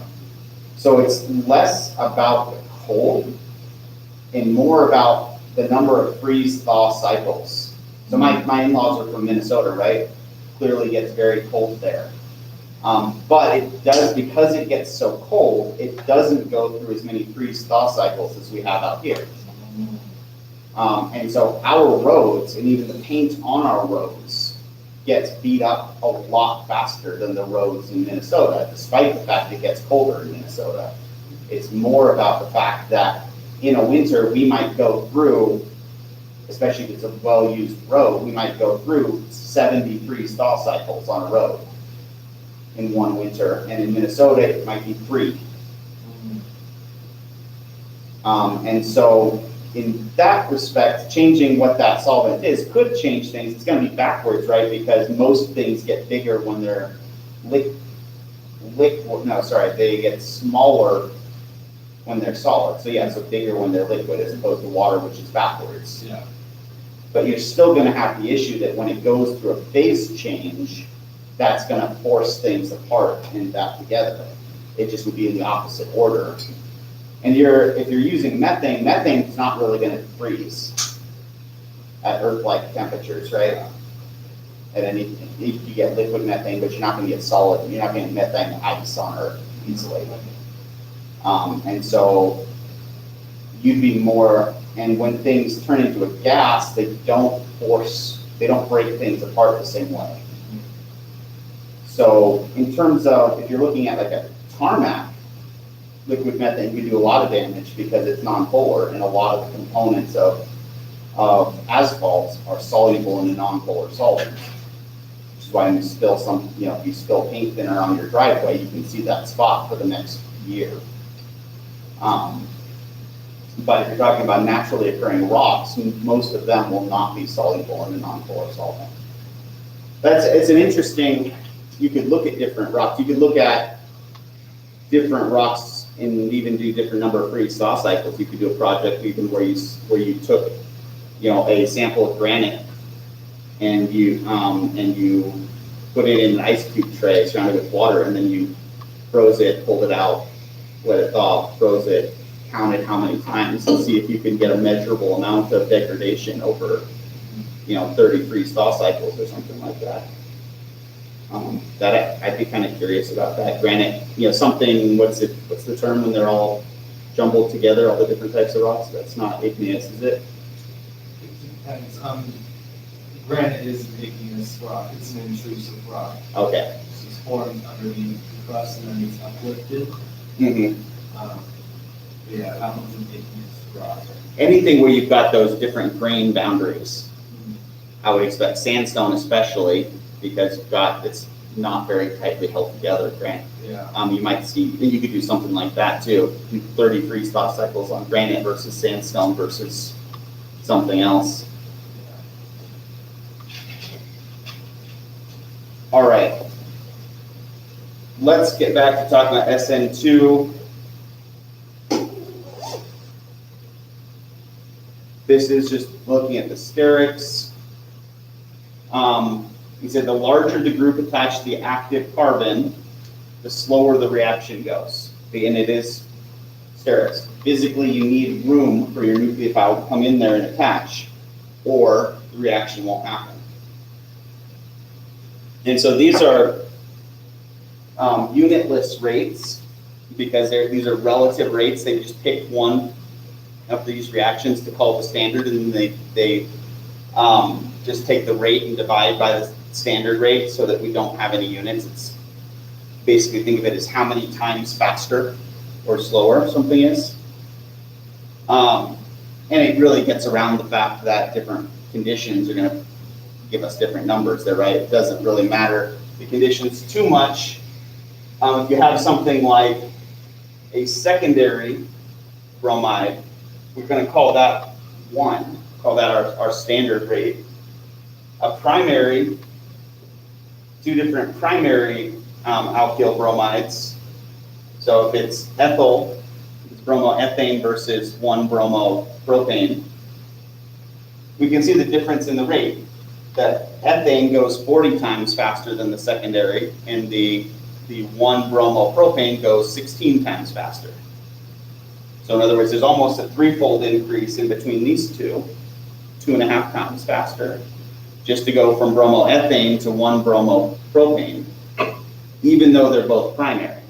So it's less about the cold and more about the number of freeze-thaw cycles. So my in-laws are from Minnesota, right? Clearly gets very cold there. But it does, because it gets so cold, it doesn't go through as many freeze-thaw cycles as we have out here. And so our roads, and even the paint on our roads, gets beat up a lot faster than the roads in Minnesota, despite the fact it gets colder in Minnesota. It's more about the fact that in a winter, we might go through, especially if it's a well-used road, we might go through 70 freeze-thaw cycles on a road in one winter, and in Minnesota, it might be 3. And so in that respect, changing what that solvent is could change things. It's going to be backwards, right? Because most things get bigger when they're they get smaller when they're solid. So yeah, so bigger when they're liquid as opposed to water, which is backwards. Yeah. But you're still going to have the issue that when it goes through a phase change, that's going to force things apart and back together. It just would be in the opposite order. And if you're using methane, methane's not really going to freeze at Earth-like temperatures, right? And then you get liquid methane, but you're not going to get solid. You're not going to get methane ice on Earth easily. And so you'd be more. And when things turn into a gas, they don't break things apart the same way. So in terms of, if you're looking at like a tarmac, liquid methane can do a lot of damage because it's non-polar, and a lot of the components of asphalt are soluble in a non-polar solvent. Which is why when you spill if you spill paint thinner on your driveway, you can see that spot for the next year. But if you're talking about naturally occurring rocks, most of them will not be soluble in a non-polar solvent. It's an interesting, you could look at different rocks. You could look at different rocks and even do different number of freeze-thaw cycles. You could do a project even where you took, a sample of granite and you put it in an ice cube tray surrounded with water, and then you froze it, pulled it out, let it thaw, froze it, counted how many times, and see if you can get a measurable amount of degradation over, 30 freeze-thaw cycles or something like that. I'd be kind of curious about that. Granite, something, what's the term when they're all jumbled together, all the different types of rocks? That's not igneous, is it? It depends. Granite is an igneous rock. It's an intrusive rock. Okay. It's formed underneath the crust and then it's uplifted. Mm-hmm. Yeah, that one's an igneous rock. Anything where you've got those different grain boundaries, I would expect sandstone especially, because not very tightly held together, granite. Yeah. You might see, you could do something like that too. Do 30 freeze-thaw cycles on granite versus sandstone versus something else. All right. Let's get back to talking about Sn2. This is just looking at the sterics. He said the larger the group attached to the active carbon, the slower the reaction goes. And it is sterics. Physically, you need room for your nucleophile to come in there and attach, or the reaction won't happen. And so these are unitless rates, because these are relative rates. They just pick one of these reactions to call the standard, and then they just take the rate and divide by the standard rate so that we don't have any units. It's basically, think of it as how many times faster or slower something is. And it really gets around the fact that different conditions are going to give us different numbers there, right? It doesn't really matter the conditions too much. If you have something like a secondary bromide, we're going to call that 1, call that our standard rate. A primary, 2 different primary alkyl bromides. So if it's ethyl, it's bromoethane versus 1 bromopropane, we can see the difference in the rate. That ethane goes 40 times faster than the secondary, and the 1 bromopropane goes 16 times faster. So in other words, there's almost a 3-fold increase in between these two, 2.5 times faster, just to go from bromoethane to 1 bromopropane, even though they're both primary.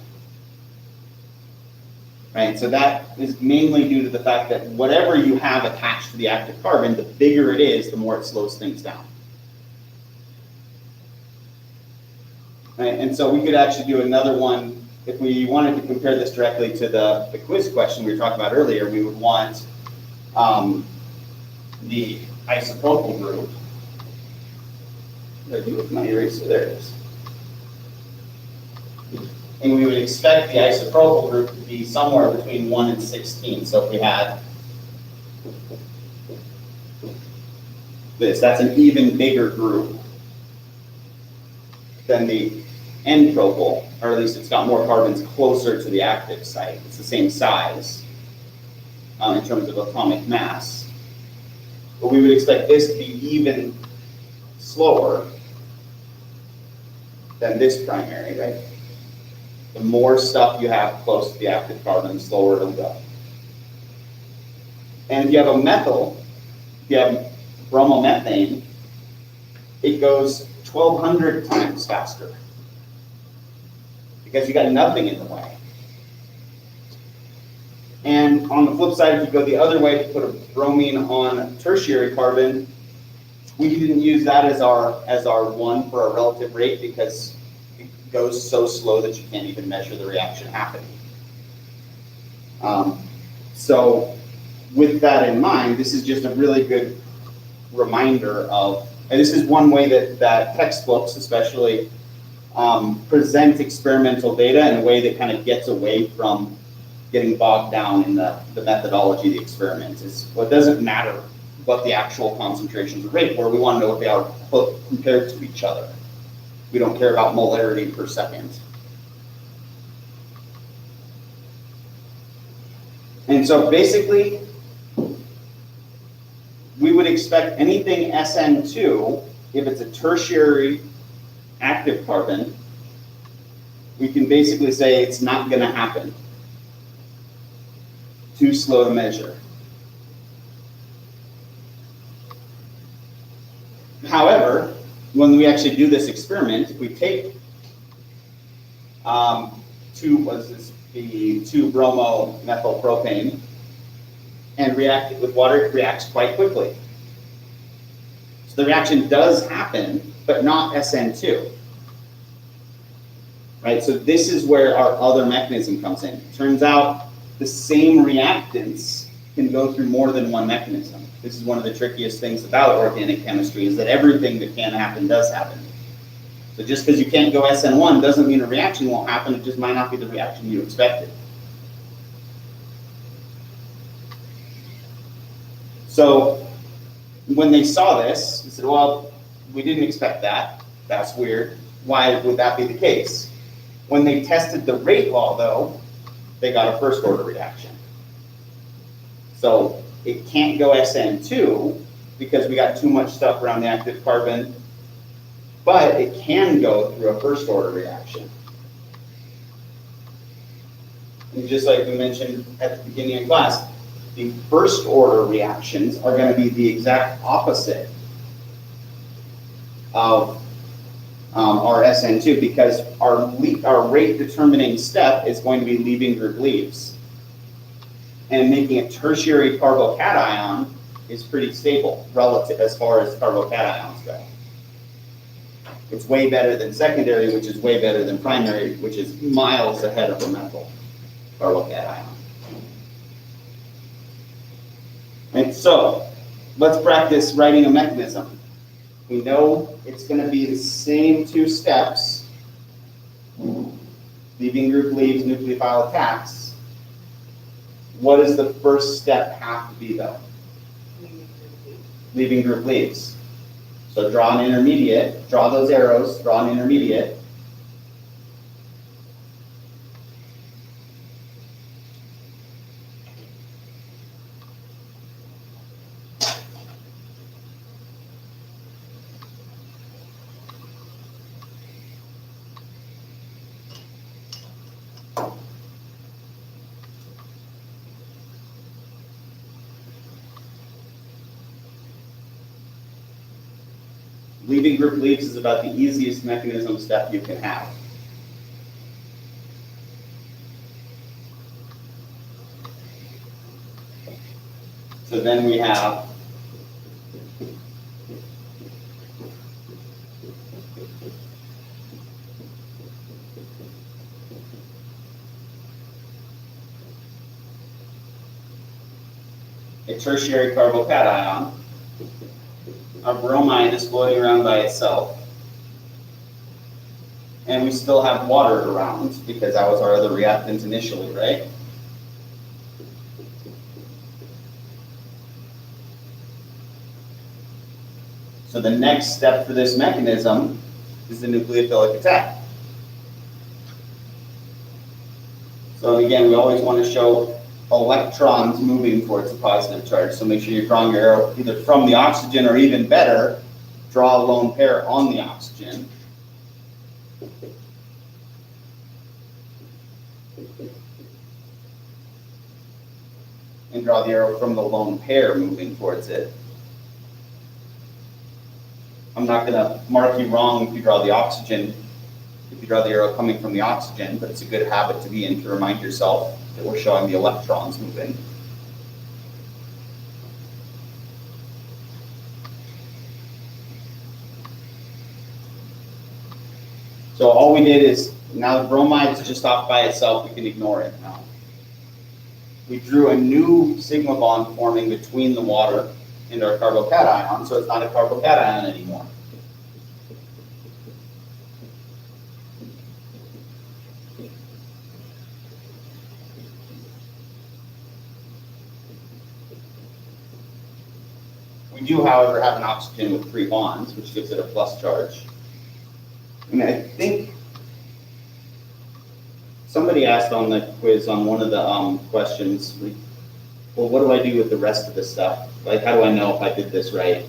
Right, so that is mainly due to the fact that whatever you have attached to the active carbon, the bigger it is, the more it slows things down. Right, and so we could actually do another one. If we wanted to compare this directly to the quiz question we were talking about earlier, we would want the isopropyl group. What did I do with my eraser? There it is. And we would expect the isopropyl group to be somewhere between 1 and 16. So if we had this, that's an even bigger group than the N-propyl, or at least it's got more carbons closer to the active site. It's the same size in terms of atomic mass. But we would expect this to be even slower than this primary, right? The more stuff you have close to the active carbon, the slower it'll go. And if you have a methyl, if you have bromomethane, it goes 1,200 times faster because you got nothing in the way. And on the flip side, if you go the other way, if you put a bromine on tertiary carbon, we didn't use that as our 1 for our relative rate because it goes so slow that you can't even measure the reaction happening. So with that in mind, this is just a really good reminder of, and this is one way that textbooks especially present experimental data in a way that kind of gets away from getting bogged down in the methodology of the experiment. It doesn't matter what the actual concentrations of rate were, we want to know what they are compared to each other. We don't care about molarity per second. And so basically, we would expect anything Sn2, if it's a tertiary active carbon, we can basically say it's not going to happen. Too slow to measure. However, when we actually do this experiment, if we take 2 bromomethylpropane and react it with water, it reacts quite quickly. So the reaction does happen, but not Sn2. Right, so this is where our other mechanism comes in. It turns out the same reactants can go through more than one mechanism. This is one of the trickiest things about organic chemistry, is that everything that can happen does happen. So just because you can't go SN1 doesn't mean a reaction won't happen, it just might not be the reaction you expected. So when they saw this, they said, well, we didn't expect that. That's weird. Why would that be the case? When they tested the rate law, though, they got a first order reaction. So it can't go SN2 because we got too much stuff around the active carbon, but it can go through a first order reaction. And just like we mentioned at the beginning of class, the first order reactions are going to be the exact opposite of our SN2 because our rate determining step is going to be leaving group leaves. And making a tertiary carbocation is pretty stable relative as far as carbocations go. It's way better than secondary, which is way better than primary, which is miles ahead of a methyl carbocation. And so, let's practice writing a mechanism. We know it's going to be the same two steps, leaving group leaves, nucleophile attacks. What does the first step have to be, though? Leaving group leaves. So draw an intermediate, draw those arrows, draw an intermediate. Leaving group leaves is about the easiest mechanism step you can have. So then we have a tertiary carbocation. Our bromide is floating around by itself. And we still have water around because that was our other reactant initially, right? So the next step for this mechanism is the nucleophilic attack. So again, we always want to show electrons moving towards a positive charge. So make sure you're drawing your arrow either from the oxygen or even better, draw a lone pair on the oxygen. And draw the arrow from the lone pair moving towards it. I'm not going to mark you wrong if you draw the oxygen, if you draw the arrow coming from the oxygen, but it's a good habit to be in to remind yourself that we're showing the electrons moving. So all we did is, now the bromide's just off by itself, we can ignore it now. We drew a new sigma bond forming between the water and our carbocation, so it's not a carbocation anymore. We do, however, have an oxygen with 3 bonds, which gives it a plus charge. And I think somebody asked on the quiz on one of the questions, like, well, what do I do with the rest of the stuff? Like, how do I know if I did this right?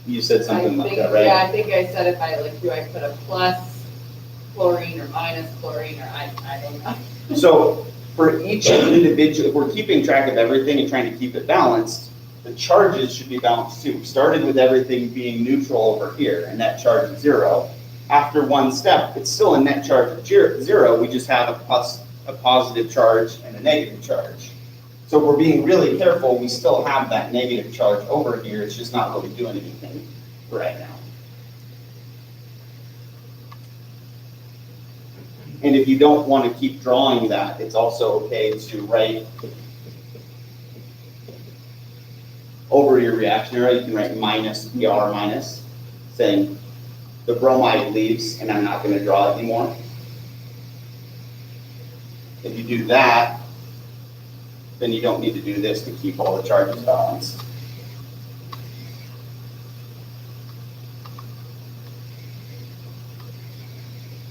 You said something like that, right? Yeah, I think I said if I, like, do I put a plus chlorine or minus chlorine, or I don't know. So for each individual, if we're keeping track of everything and trying to keep it balanced, the charges should be balanced too. We started with everything being neutral over here, and net charge of 0. After one step, it's still a net charge of 0. We just have a positive charge and a negative charge. So if we're being really careful, we still have that negative charge over here. It's just not really doing anything right now. And if you don't want to keep drawing that, it's also okay to write over your reaction arrow. You can write minus, PR minus, saying the bromide leaves and I'm not going to draw it anymore. If you do that, then you don't need to do this to keep all the charges balanced.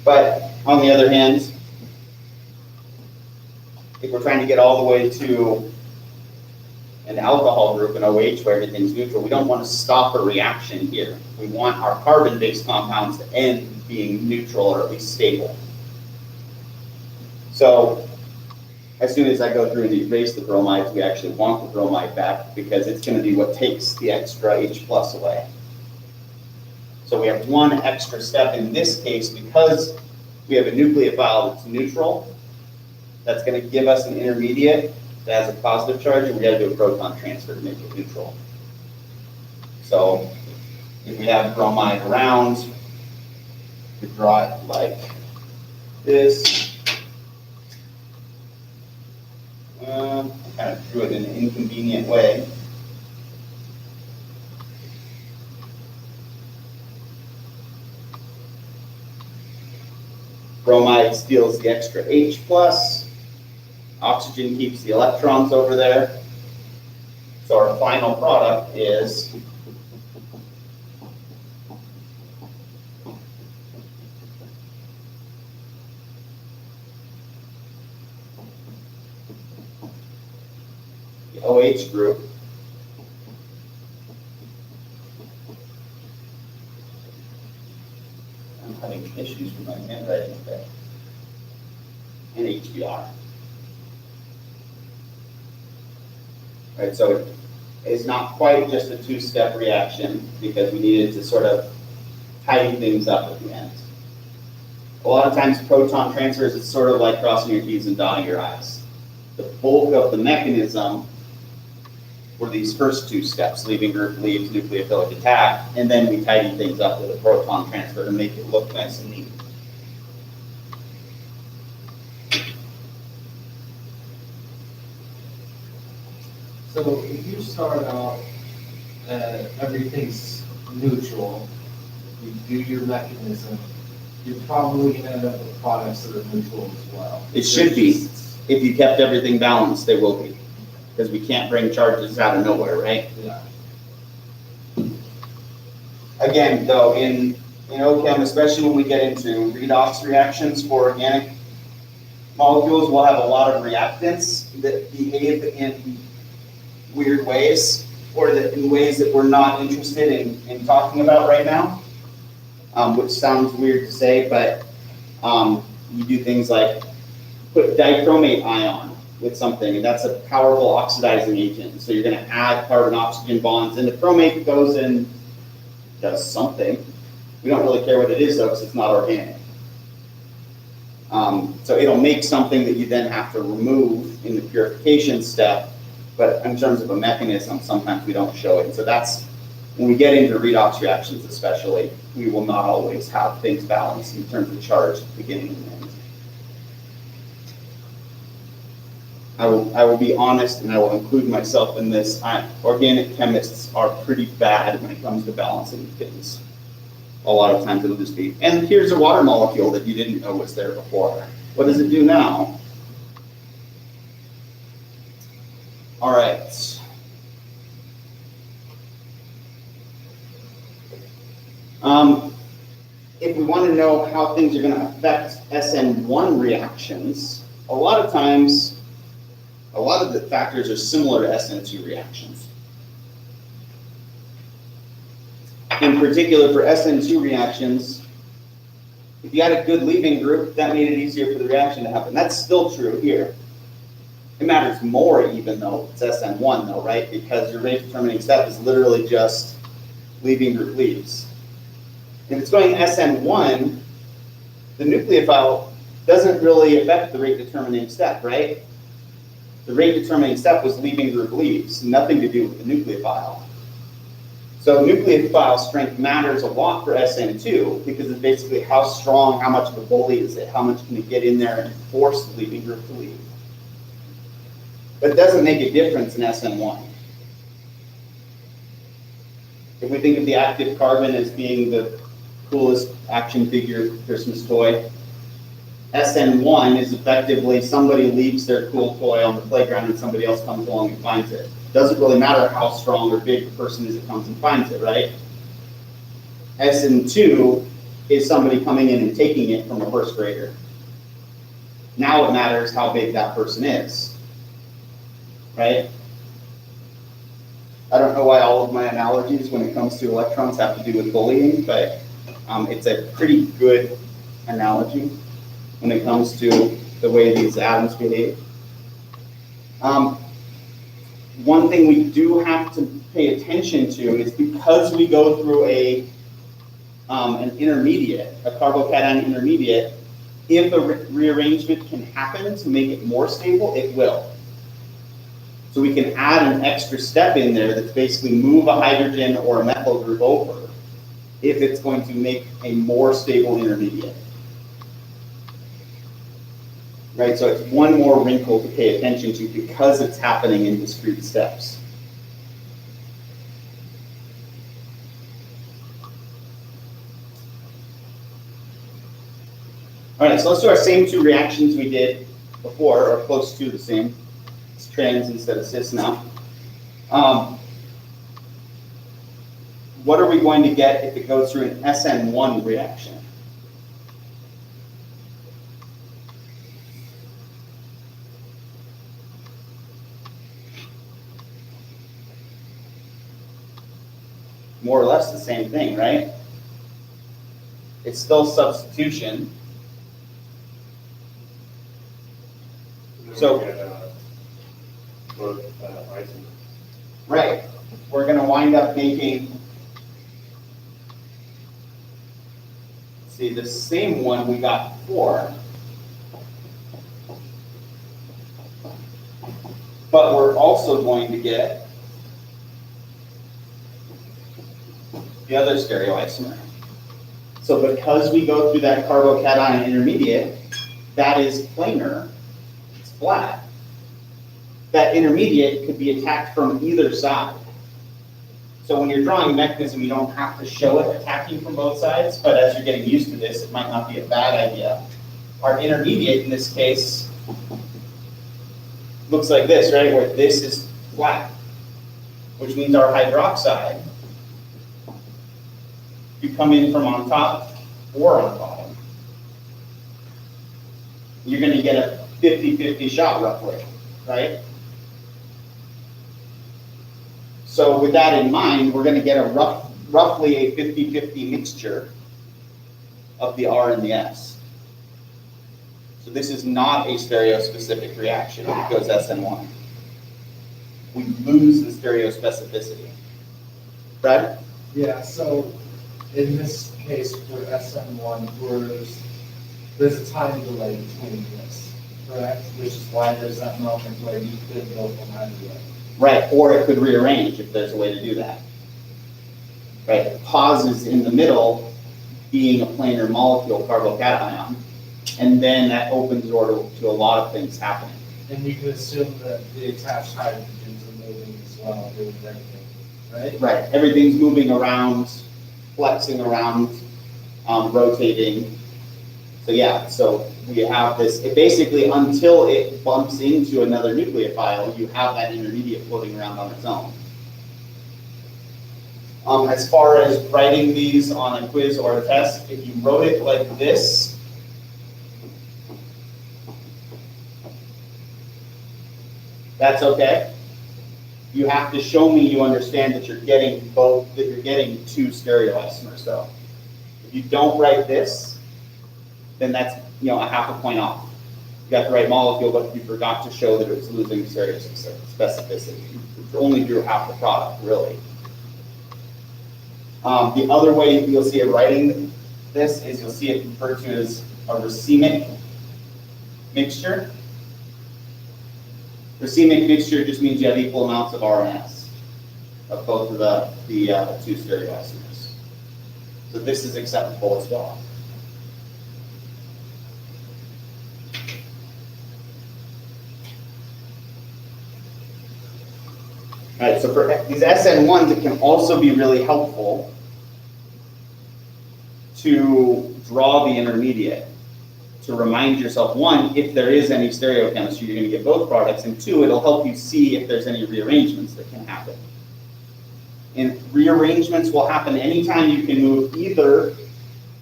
But on the other hand, if we're trying to get all the way to an alcohol group, an OH, where everything's neutral, we don't want to stop a reaction here. We want our carbon-based compounds to end being neutral or at least stable. So as soon as I go through and erase the bromides, we actually want the bromide back because it's going to be what takes the extra H plus away. So we have one extra step in this case because we have a nucleophile that's neutral. That's going to give us an intermediate that has a positive charge, and we got to do a proton transfer to make it neutral. So if we have bromide around, we draw it like this. I kind of drew it in an inconvenient way. Bromide steals the extra H plus. Oxygen keeps the electrons over there. So our final product is the OH group. I'm having issues with my handwriting today. And HBr. Right, so it's not quite just a two-step reaction because we needed to sort of tidy things up at the end. A lot of times proton transfers, it's sort of like crossing your T's and dotting your I's. The bulk of the mechanism were these first two steps, leaving group leaves, nucleophilic attack, and then we tidy things up with a proton transfer to make it look nice and neat. So if you start out, everything's neutral, you do your mechanism, you're probably going to end up with products that are neutral as well. It should be. If you kept everything balanced, they will be. Because we can't bring charges out of nowhere, right? Yeah. Again, though, in OChem, especially when we get into redox reactions for organic molecules, we'll have a lot of reactants that behave in weird ways, or that in ways that we're not interested in talking about right now, which sounds weird to say, but you do things like put dichromate ion with something, and that's a powerful oxidizing agent. So you're going to add carbon-oxygen bonds, and the chromate goes and does something. We don't really care what it is, though, because it's not organic. So it'll make something that you then have to remove in the purification step, but in terms of a mechanism, sometimes we don't show it. So that's, when we get into redox reactions especially, we will not always have things balanced in terms of charge at the beginning and end. I will be honest, and I will include myself in this. Organic chemists are pretty bad when it comes to balancing things. A lot of times it'll just be, and here's a water molecule that you didn't know was there before. What does it do now? All right. If we want to know how things are going to affect Sn1 reactions, a lot of times, a lot of the factors are similar to Sn2 reactions. In particular, for Sn2 reactions, if you had a good leaving group, that made it easier for the reaction to happen. That's still true here. It matters more even though it's Sn1 though, right? Because your rate determining step is literally just leaving group leaves. If it's going Sn1, the nucleophile doesn't really affect the rate determining step, right? The rate determining step was leaving group leaves, nothing to do with the nucleophile. So nucleophile strength matters a lot for Sn2 because it's basically how strong, how much of a bully is it, how much can it get in there and force the leaving group to leave. But it doesn't make a difference in Sn1. If we think of the active carbon as being the coolest action figure Christmas toy. SN1 is effectively somebody leaves their cool toy on the playground and somebody else comes along and finds it. Doesn't really matter how strong or big the person is that comes and finds it, right? Sn2 is somebody coming in and taking it from a first grader. Now it matters how big that person is, right? I don't know why all of my analogies when it comes to electrons have to do with bullying, but it's a pretty good analogy when it comes to the way these atoms behave. One thing we do have to pay attention to is because we go through an intermediate, a carbocation intermediate, if a rearrangement can happen to make it more stable, it will. So we can add an extra step in there that's basically move a hydrogen or a methyl group over if it's going to make a more stable intermediate. Right, so it's one more wrinkle to pay attention to because it's happening in discrete steps. All right, so let's do our same two reactions we did before, or close to the same. It's trans instead of cis now. What are we going to get if it goes through an SN1 reaction? More or less the same thing, right? It's still substitution. So, both isomers. right, we're going to wind up making, see, the same one we got before, but we're also going to get the other stereoisomer. So because we go through that carbocation intermediate, that is planar, it's flat. That intermediate could be attacked from either side. So when you're drawing a mechanism, you don't have to show it attacking from both sides, but as you're getting used to this, it might not be a bad idea. Our intermediate in this case looks like this, right, where this is flat, which means our hydroxide, you come in from on top or on bottom, you're going to get a 50-50 shot roughly, right? So with that in mind, we're going to get a roughly a 50-50 mixture of the R and the S. So this is not a stereospecific reaction if it goes SN1. We lose the stereospecificity. Brad? Yeah, so in this case for SN1, there's a time delay between this, correct? Which is why there's that moment where you could go from either way. Right, or it could rearrange if there's a way to do that. Right, it pauses in the middle being a planar molecule carbocation, and then that opens the door to a lot of things happening. And you can assume that the attached hydrogens are moving as well, doing everything, right? Right, everything's moving around, flexing around, rotating. So yeah, so we have this, it basically until it bumps into another nucleophile, you have that intermediate floating around on its own. As far as writing these on a quiz or a test, if you wrote it like this, that's okay. You have to show me you understand that you're getting both, that you're getting two stereoisomers though. If you don't write this, then that's, a half a point off. You got the right molecule, but you forgot to show that it was losing stereospecificity. You only drew half the product, really. The other way you'll see it writing this is you'll see it referred to as a racemic mixture. Racemic mixture just means you have equal amounts of R and S of both of the two stereoisomers. So this is acceptable as well. All right, so for these SN1s, it can also be really helpful to draw the intermediate, to remind yourself, one, if there is any stereochemistry, you're going to get both products, and two, it'll help you see if there's any rearrangements that can happen. And rearrangements will happen anytime you can move either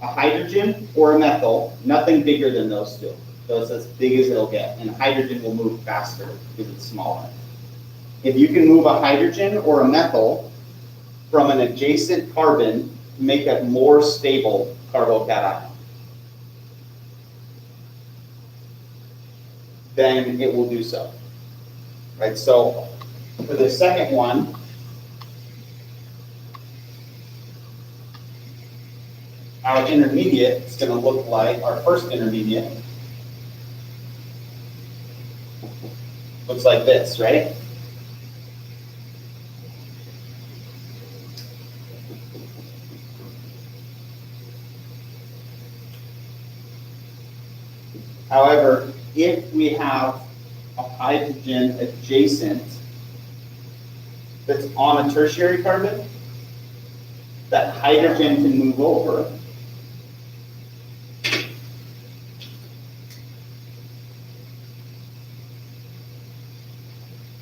a hydrogen or a methyl, nothing bigger than those two. So it's as big as it'll get, and hydrogen will move faster because it's smaller. If you can move a hydrogen or a methyl from an adjacent carbon, make a more stable carbocation, then it will do so. Right, so for the second one, our intermediate is going to look like our first intermediate. Looks like this, right? However, if we have a hydrogen adjacent that's on a tertiary carbon, that hydrogen can move over.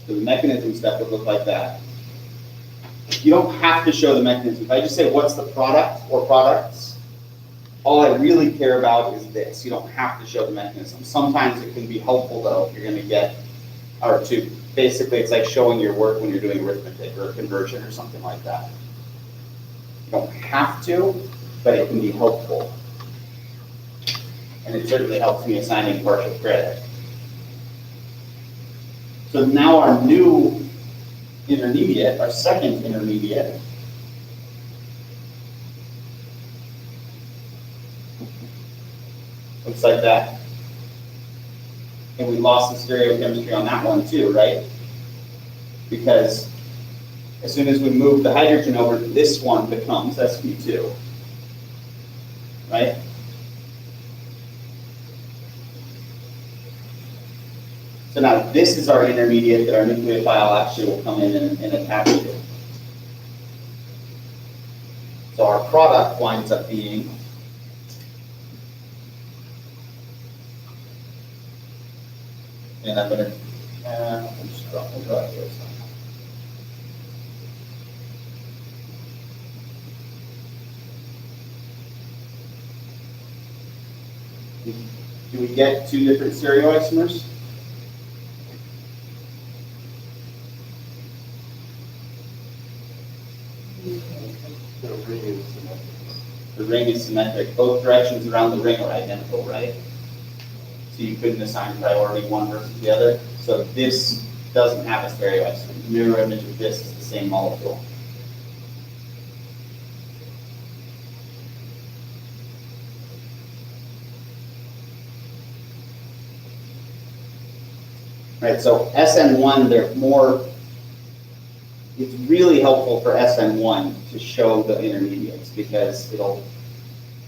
So the mechanism step would look like that. You don't have to show the mechanism. If I just say what's the product or products, all I really care about is this. You don't have to show the mechanism. Sometimes it can be helpful though if you're going to get, or to, basically it's like showing your work when you're doing arithmetic or a conversion or something like that. You don't have to, but it can be helpful. And it certainly helps me assigning partial credit. So now our new intermediate, our second intermediate, looks like that. And we lost the stereochemistry on that one too, right? Because as soon as we move the hydrogen over, this one becomes sp2, right? So now this is our intermediate that our nucleophile actually will come in and attach to. So our product winds up being and I'm going to just draw it here. Do we get two different stereoisomers? The ring is symmetric. The ring is symmetric. Both directions around the ring are identical, right? So you couldn't assign priority one versus the other. So this doesn't have a stereoisomer. The mirror image of this is the same molecule. Right, so Sn1, they're more, it's really helpful for Sn1 to show the intermediates because it'll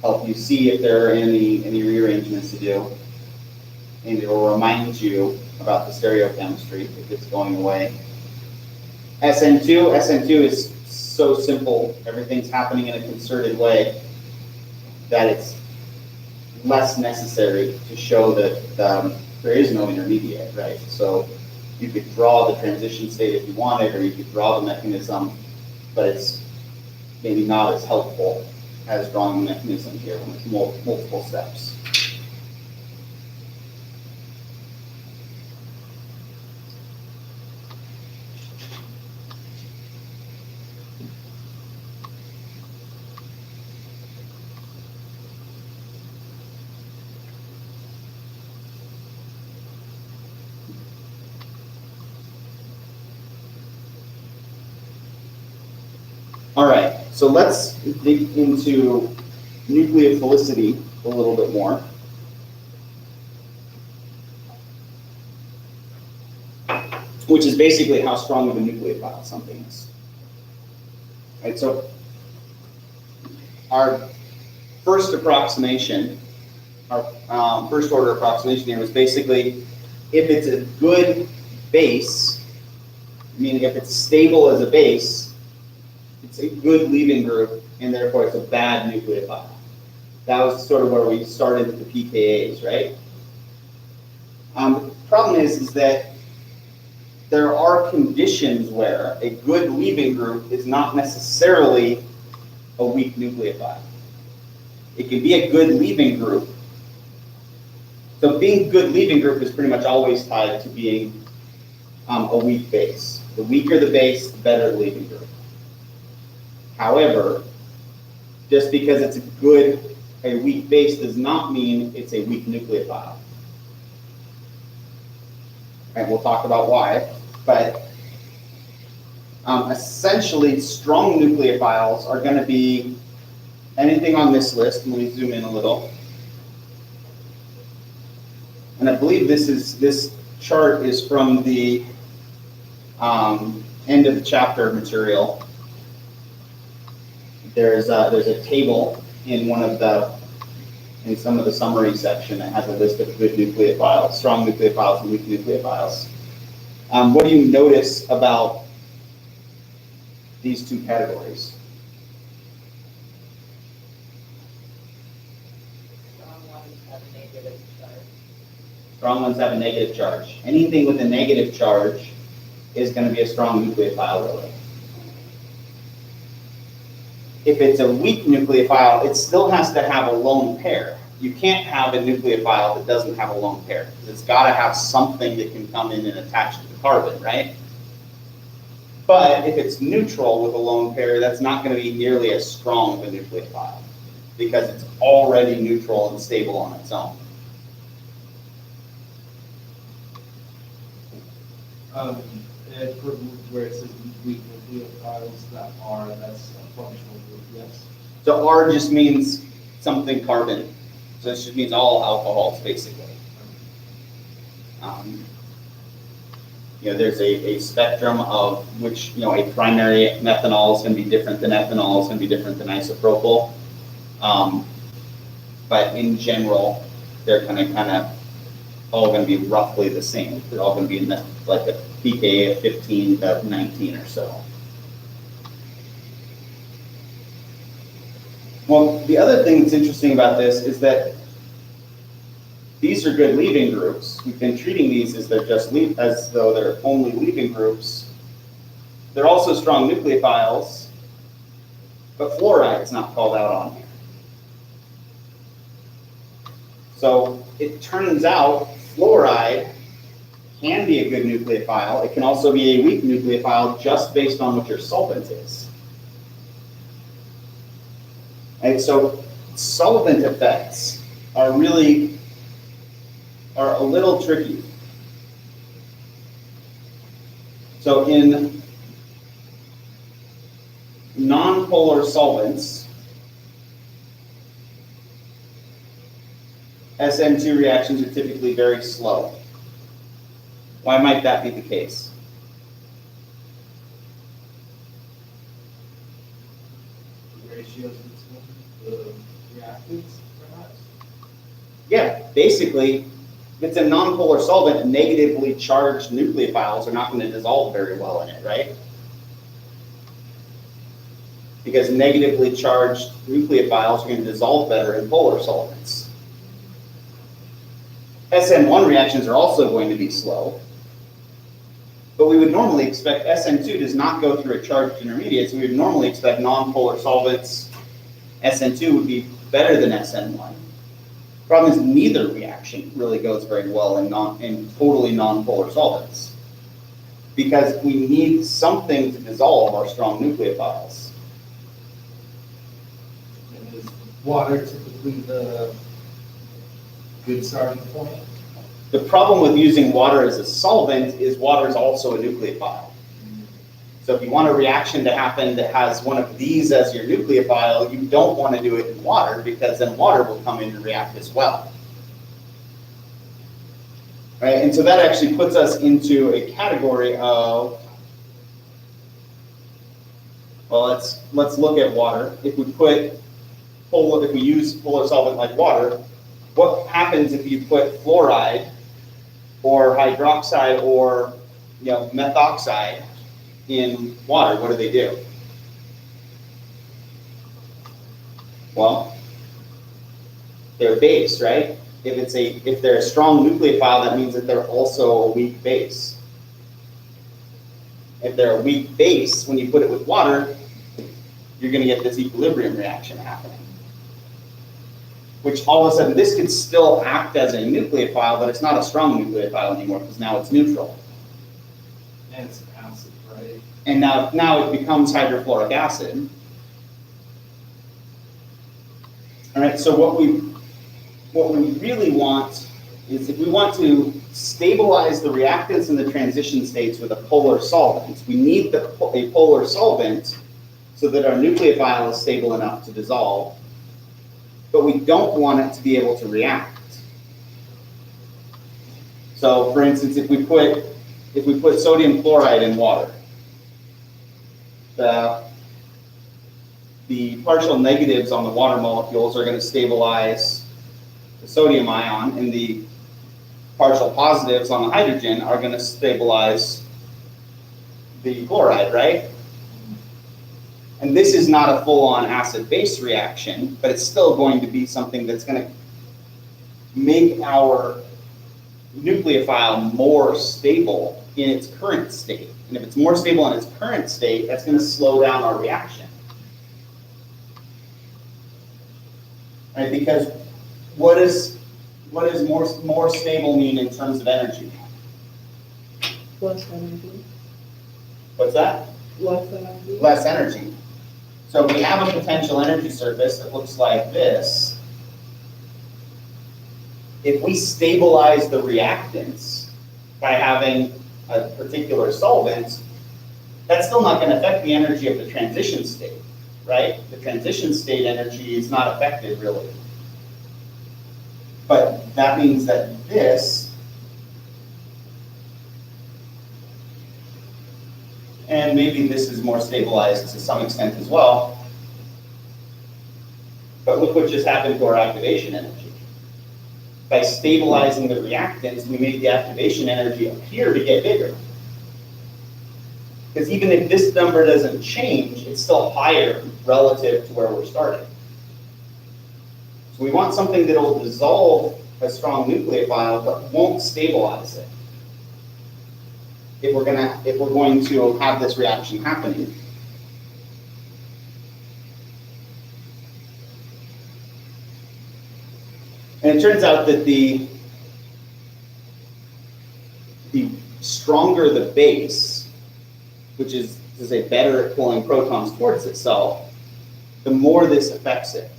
help you see if there are any rearrangements to do. And it will remind you about the stereochemistry if it's going away. Sn2 is so simple. Everything's happening in a concerted way that it's less necessary to show that there is no intermediate, right? So you could draw the transition state if you wanted, or you could draw the mechanism, but it's maybe not as helpful as drawing the mechanism here with multiple steps. All right, so let's dig into nucleophilicity a little bit more. Which is basically how strong of a nucleophile something is. Right, so our first approximation, our first order approximation here was basically if it's a good base, meaning if it's stable as a base, it's a good leaving group, and therefore it's a bad nucleophile. That was sort of where we started with the pKa's, right? The problem is that there are conditions where a good leaving group is not necessarily a weak nucleophile. It can be a good leaving group. So being good leaving group is pretty much always tied to being a weak base. The weaker the base, the better the leaving group. However, just because it's a weak base does not mean it's a weak nucleophile. And we'll talk about why, but essentially strong nucleophiles are going to be anything on this list. Let me zoom in a little. And I believe this chart is from the end of the chapter material. There's a table in some of the summary section that has a list of good nucleophiles, strong nucleophiles and weak nucleophiles. What do you notice about these two categories? Strong ones have a negative charge. Strong ones have a negative charge. Anything with a negative charge is going to be a strong nucleophile, really. If it's a weak nucleophile, it still has to have a lone pair. You can't have a nucleophile that doesn't have a lone pair, because it's got to have something that can come in and attach to the carbon, right? But if it's neutral with a lone pair, that's not going to be nearly as strong of a nucleophile, because it's already neutral and stable on its own. And for where it says weak nucleophiles, that's a functional group, yes. So R just means something carbon. So it just means all alcohols, basically. There's a spectrum of which, a primary methanol is going to be different than ethanol, is going to be different than isopropyl. But in general, they're kind of all going to be roughly the same. They're all going to be in like a pK of 15 to 19 or so. Well, the other thing that's interesting about this is that these are good leaving groups. We've been treating these as though they're only leaving groups. They're also strong nucleophiles, but fluoride is not called out on here. So it turns out fluoride can be a good nucleophile. It can also be a weak nucleophile just based on what your solvent is. And so solvent effects are a little tricky. So in nonpolar solvents, Sn2 reactions are typically very slow. Why might that be the case? Ratios between the reactants, perhaps? Yeah, basically, if it's a nonpolar solvent, negatively charged nucleophiles are not going to dissolve very well in it, right? Because negatively charged nucleophiles are going to dissolve better in polar solvents. Sn1 reactions are also going to be slow, but we would normally expect Sn2 does not go through a charged intermediate, so we would normally expect nonpolar solvents, Sn2 would be better than Sn1. Problem is neither reaction really goes very well in totally nonpolar solvents, because we need something to dissolve our strong nucleophiles. And is water typically the good starting point? The problem with using water as a solvent is water is also a nucleophile. So if you want a reaction to happen that has one of these as your nucleophile, you don't want to do it in water, because then water will come in and react as well. Right? And so that actually puts us into a category of, well, let's look at water. If we use polar solvent like water, what happens if you put fluoride or hydroxide or methoxide in water? What do? Well, their base, right? If they're a strong nucleophile, that means that they're also a weak base. If they're a weak base, when you put it with water, you're going to get this equilibrium reaction happening. Which all of a sudden, this could still act as a nucleophile, but it's not a strong nucleophile anymore because now it's neutral. And it's acid, right? And now it becomes hydrofluoric acid. All right, so what we really want is, if we want to stabilize the reactants and the transition states with a polar solvent, we need a polar solvent so that our nucleophile is stable enough to dissolve, but we don't want it to be able to react. So for instance, if we put sodium chloride in water, the partial negatives on the water molecules are going to stabilize the sodium ion, and the partial positives on the hydrogen are going to stabilize the chloride, right? And this is not a full-on acid-base reaction, but it's still going to be something that's going to make our nucleophile more stable in its current state. And if it's more stable in its current state, that's going to slow down our reaction. Right? Because what does more stable mean in terms of energy? Less energy. What's that? Less energy. Less energy. So we have a potential energy surface that looks like this. If we stabilize the reactants by having a particular solvent, that's still not going to affect the energy of the transition state, right? The transition state energy is not affected really. But that means that this, and maybe this is more stabilized to some extent as well, but look what just happened to our activation energy. By stabilizing the reactants, we made the activation energy appear to get bigger. Because even if this number doesn't change, it's still higher relative to where we're starting. So we want something that will dissolve a strong nucleophile but won't stabilize it if we're going to have this reaction happening. And it turns out that the stronger the base, which is to say better at pulling protons towards itself, the more this affects it.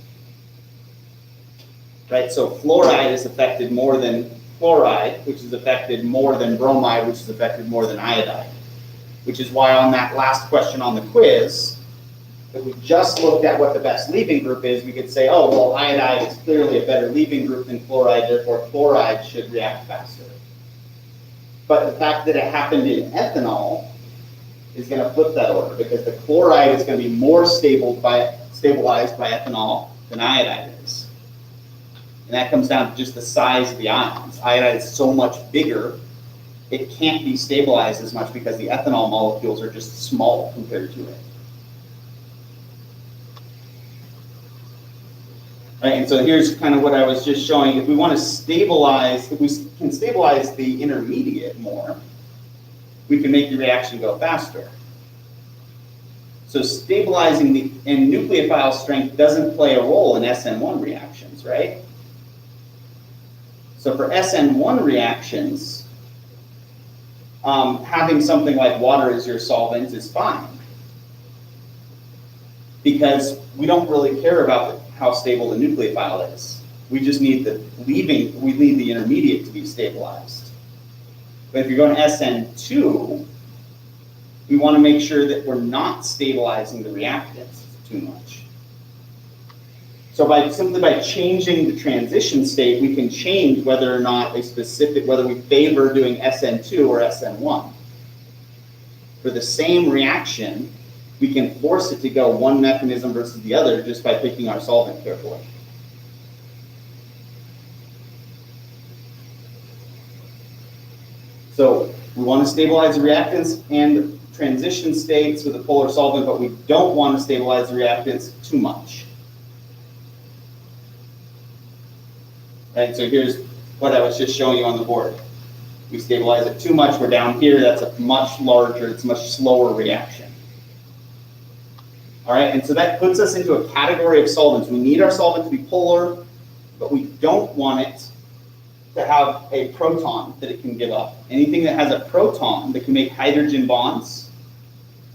Right? So fluoride is affected more than chloride, which is affected more than bromide, which is affected more than iodide. Which is why on that last question on the quiz, if we just looked at what the best leaving group is, we could say, oh, well, iodide is clearly a better leaving group than chloride, therefore chloride should react faster. But the fact that it happened in ethanol is going to flip that order, because the chloride is going to be more stabilized by ethanol than iodide is. And that comes down to just the size of the ions. Iodide is so much bigger, it can't be stabilized as much because the ethanol molecules are just small compared to it. Right, and so here's kind of what I was just showing. If we want to stabilize, if we can stabilize the intermediate more, we can make the reaction go faster. So stabilizing and nucleophile strength doesn't play a role in Sn1 reactions, right? So for Sn1 reactions, having something like water as your solvent is fine, because we don't really care about how stable the nucleophile is. We just need we need the intermediate to be stabilized. But if you're going to Sn2, we want to make sure that we're not stabilizing the reactants too much. So simply by changing the transition state, we can change whether or not whether we favor doing Sn2 or Sn1. For the same reaction, we can force it to go one mechanism versus the other just by picking our solvent carefully. So we want to stabilize the reactants and transition states with a polar solvent, but we don't want to stabilize the reactants too much. Right, so here's what I was just showing you on the board. We stabilize it too much, we're down here, that's a much larger, it's a much slower reaction. All right, and so that puts us into a category of solvents. We need our solvent to be polar, but we don't want it to have a proton that it can give up. Anything that has a proton that can make hydrogen bonds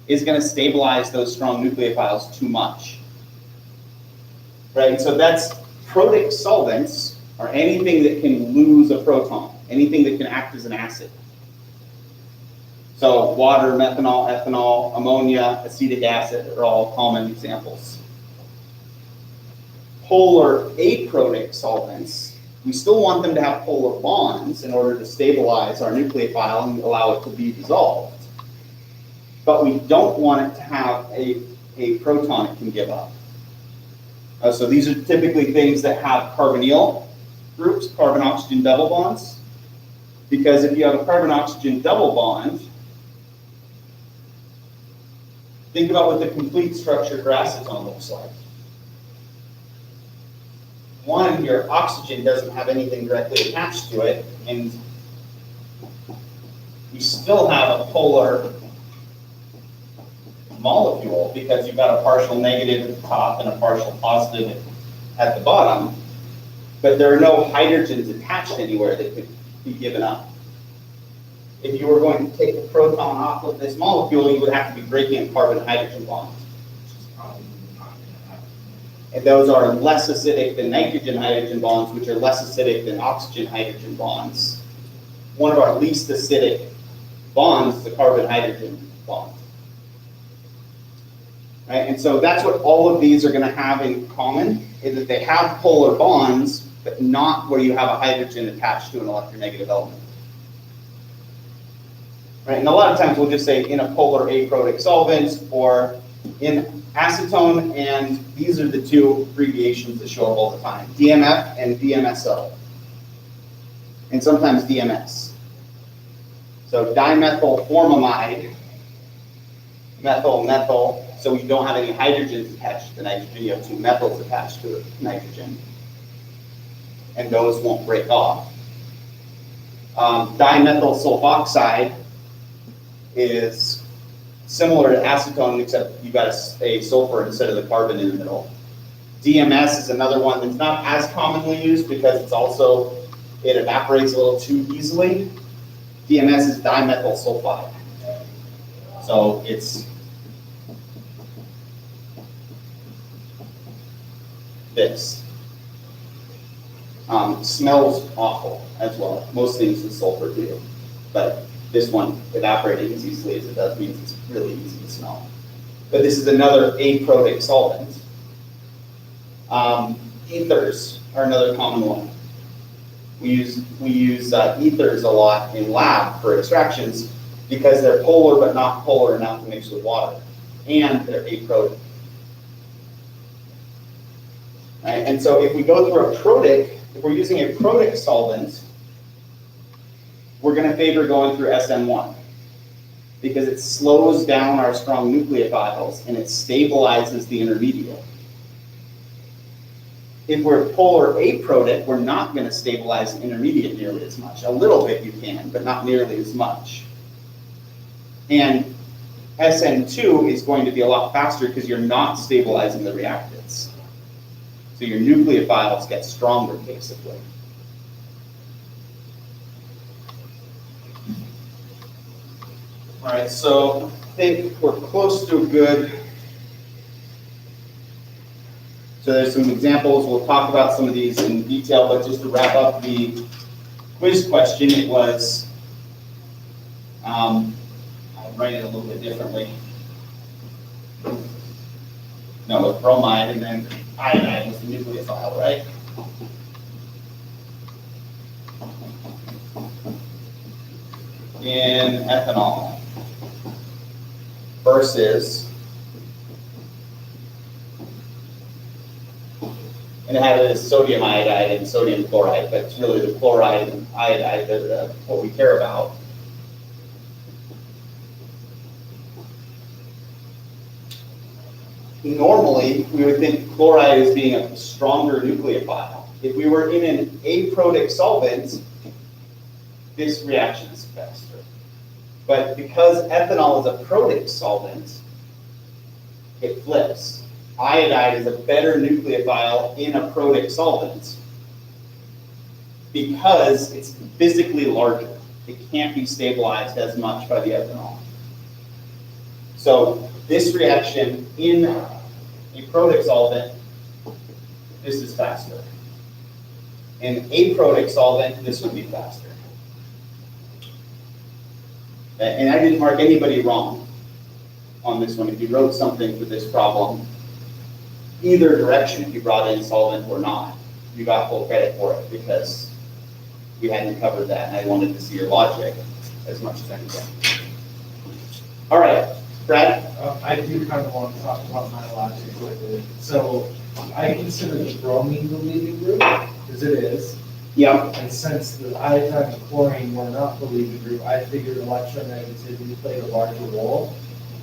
is going to stabilize those strong nucleophiles too much. Right, so that's protic solvents are anything that can lose a proton, anything that can act as an acid. So water, methanol, ethanol, ammonia, acetic acid are all common examples. Polar aprotic solvents, we still want them to have polar bonds in order to stabilize our nucleophile and allow it to be dissolved. But we don't want it to have a proton it can give up. So these are typically things that have carbonyl groups, carbon-oxygen double bonds. Because if you have a carbon-oxygen double bond, think about what the complete structure for acetone looks like. One, your oxygen doesn't have anything directly attached to it, and you still have a polar molecule because you've got a partial negative at the top and a partial positive at the bottom, but there are no hydrogens attached anywhere that could be given up. If you were going to take the proton off of this molecule, you would have to be breaking a carbon-hydrogen bond. Which is probably not going to happen. And those are less acidic than nitrogen-hydrogen bonds, which are less acidic than oxygen-hydrogen bonds. One of our least acidic bonds is the carbon-hydrogen bond. Right? And so that's what all of these are going to have in common, is that they have polar bonds, but not where you have a hydrogen attached to an electronegative element. Right? And a lot of times we'll just say in a polar aprotic solvent or in acetone, and these are the two abbreviations that show up all the time, DMF and DMSO, and sometimes DMS. So dimethyl formamide, methyl, methyl, so we don't have any hydrogens attached to the nitrogen, you have two methyls attached to the nitrogen, and those won't break off. Dimethyl sulfoxide is similar to acetone, except you've got a sulfur instead of the carbon in the middle. DMS is another one that's not as commonly used because it's also, it evaporates a little too easily. DMS is dimethyl sulfide. So it's this. Smells awful as well. Most things with sulfur do, but this one evaporating as easily as it does means it's really easy to smell. But this is another aprotic solvent. Ethers are another common one. We use ethers a lot in lab for extractions because they're polar but not polar enough to mix with water, and they're aprotic. Right? And so if we go through a protic, if we're using a protic solvent, we're going to favor going through Sn1 because it slows down our strong nucleophiles and it stabilizes the intermediate. If we're polar aprotic, we're not going to stabilize the intermediate nearly as much. A little bit you can, but not nearly as much. And Sn2 is going to be a lot faster because you're not stabilizing the reactants. So your nucleophiles get stronger, basically. All right, so I think we're close to a good. So there's some examples. We'll talk about some of these in detail, but just to wrap up the quiz question, it was, I'll write it a little bit differently. No, with bromide, and then iodide was the nucleophile, right? In ethanol versus, and it had it as sodium iodide and sodium chloride, but it's really the chloride and iodide that are what we care about. Normally, we would think chloride as being a stronger nucleophile If we were in an aprotic solvent, this reaction is faster. But because ethanol is a protic solvent, it flips. Iodide is a better nucleophile in a protic solvent because it's physically larger. It can't be stabilized as much by the ethanol. So this reaction in a protic solvent, this is faster. In aprotic solvent, this would be faster. And I didn't mark anybody wrong on this one. If you wrote something for this problem, either direction, if you brought in solvent or not, you got full credit for it because we hadn't covered that, and I wanted to see your logic as much as anything. All right, Brad? I do kind of want to talk about my logic with it. So I consider the bromine the leading group, because it is. Yeah. And since the iodine and chlorine were not the leading group, I figured electronegativity played a larger role.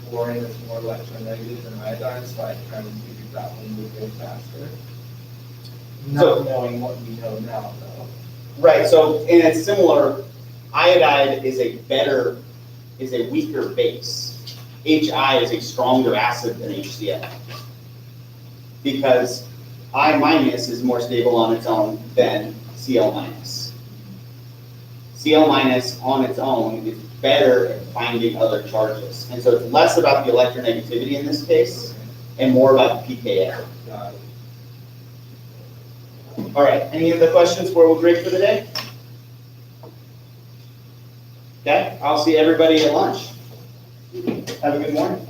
Chlorine is more electronegative than iodine, so I kind of figured that one would go faster. Not knowing what we know now, though. Right, so, and it's similar, iodide is a weaker base. HI is a stronger acid than HCl. Because I minus is more stable on its own than Cl minus. Cl minus on its own is better at finding other charges. And so it's less about the electronegativity in this case, and more about the pKa. Got it. All right, any other questions before we'll break for the day? Okay, I'll see everybody at lunch. Have a good morning.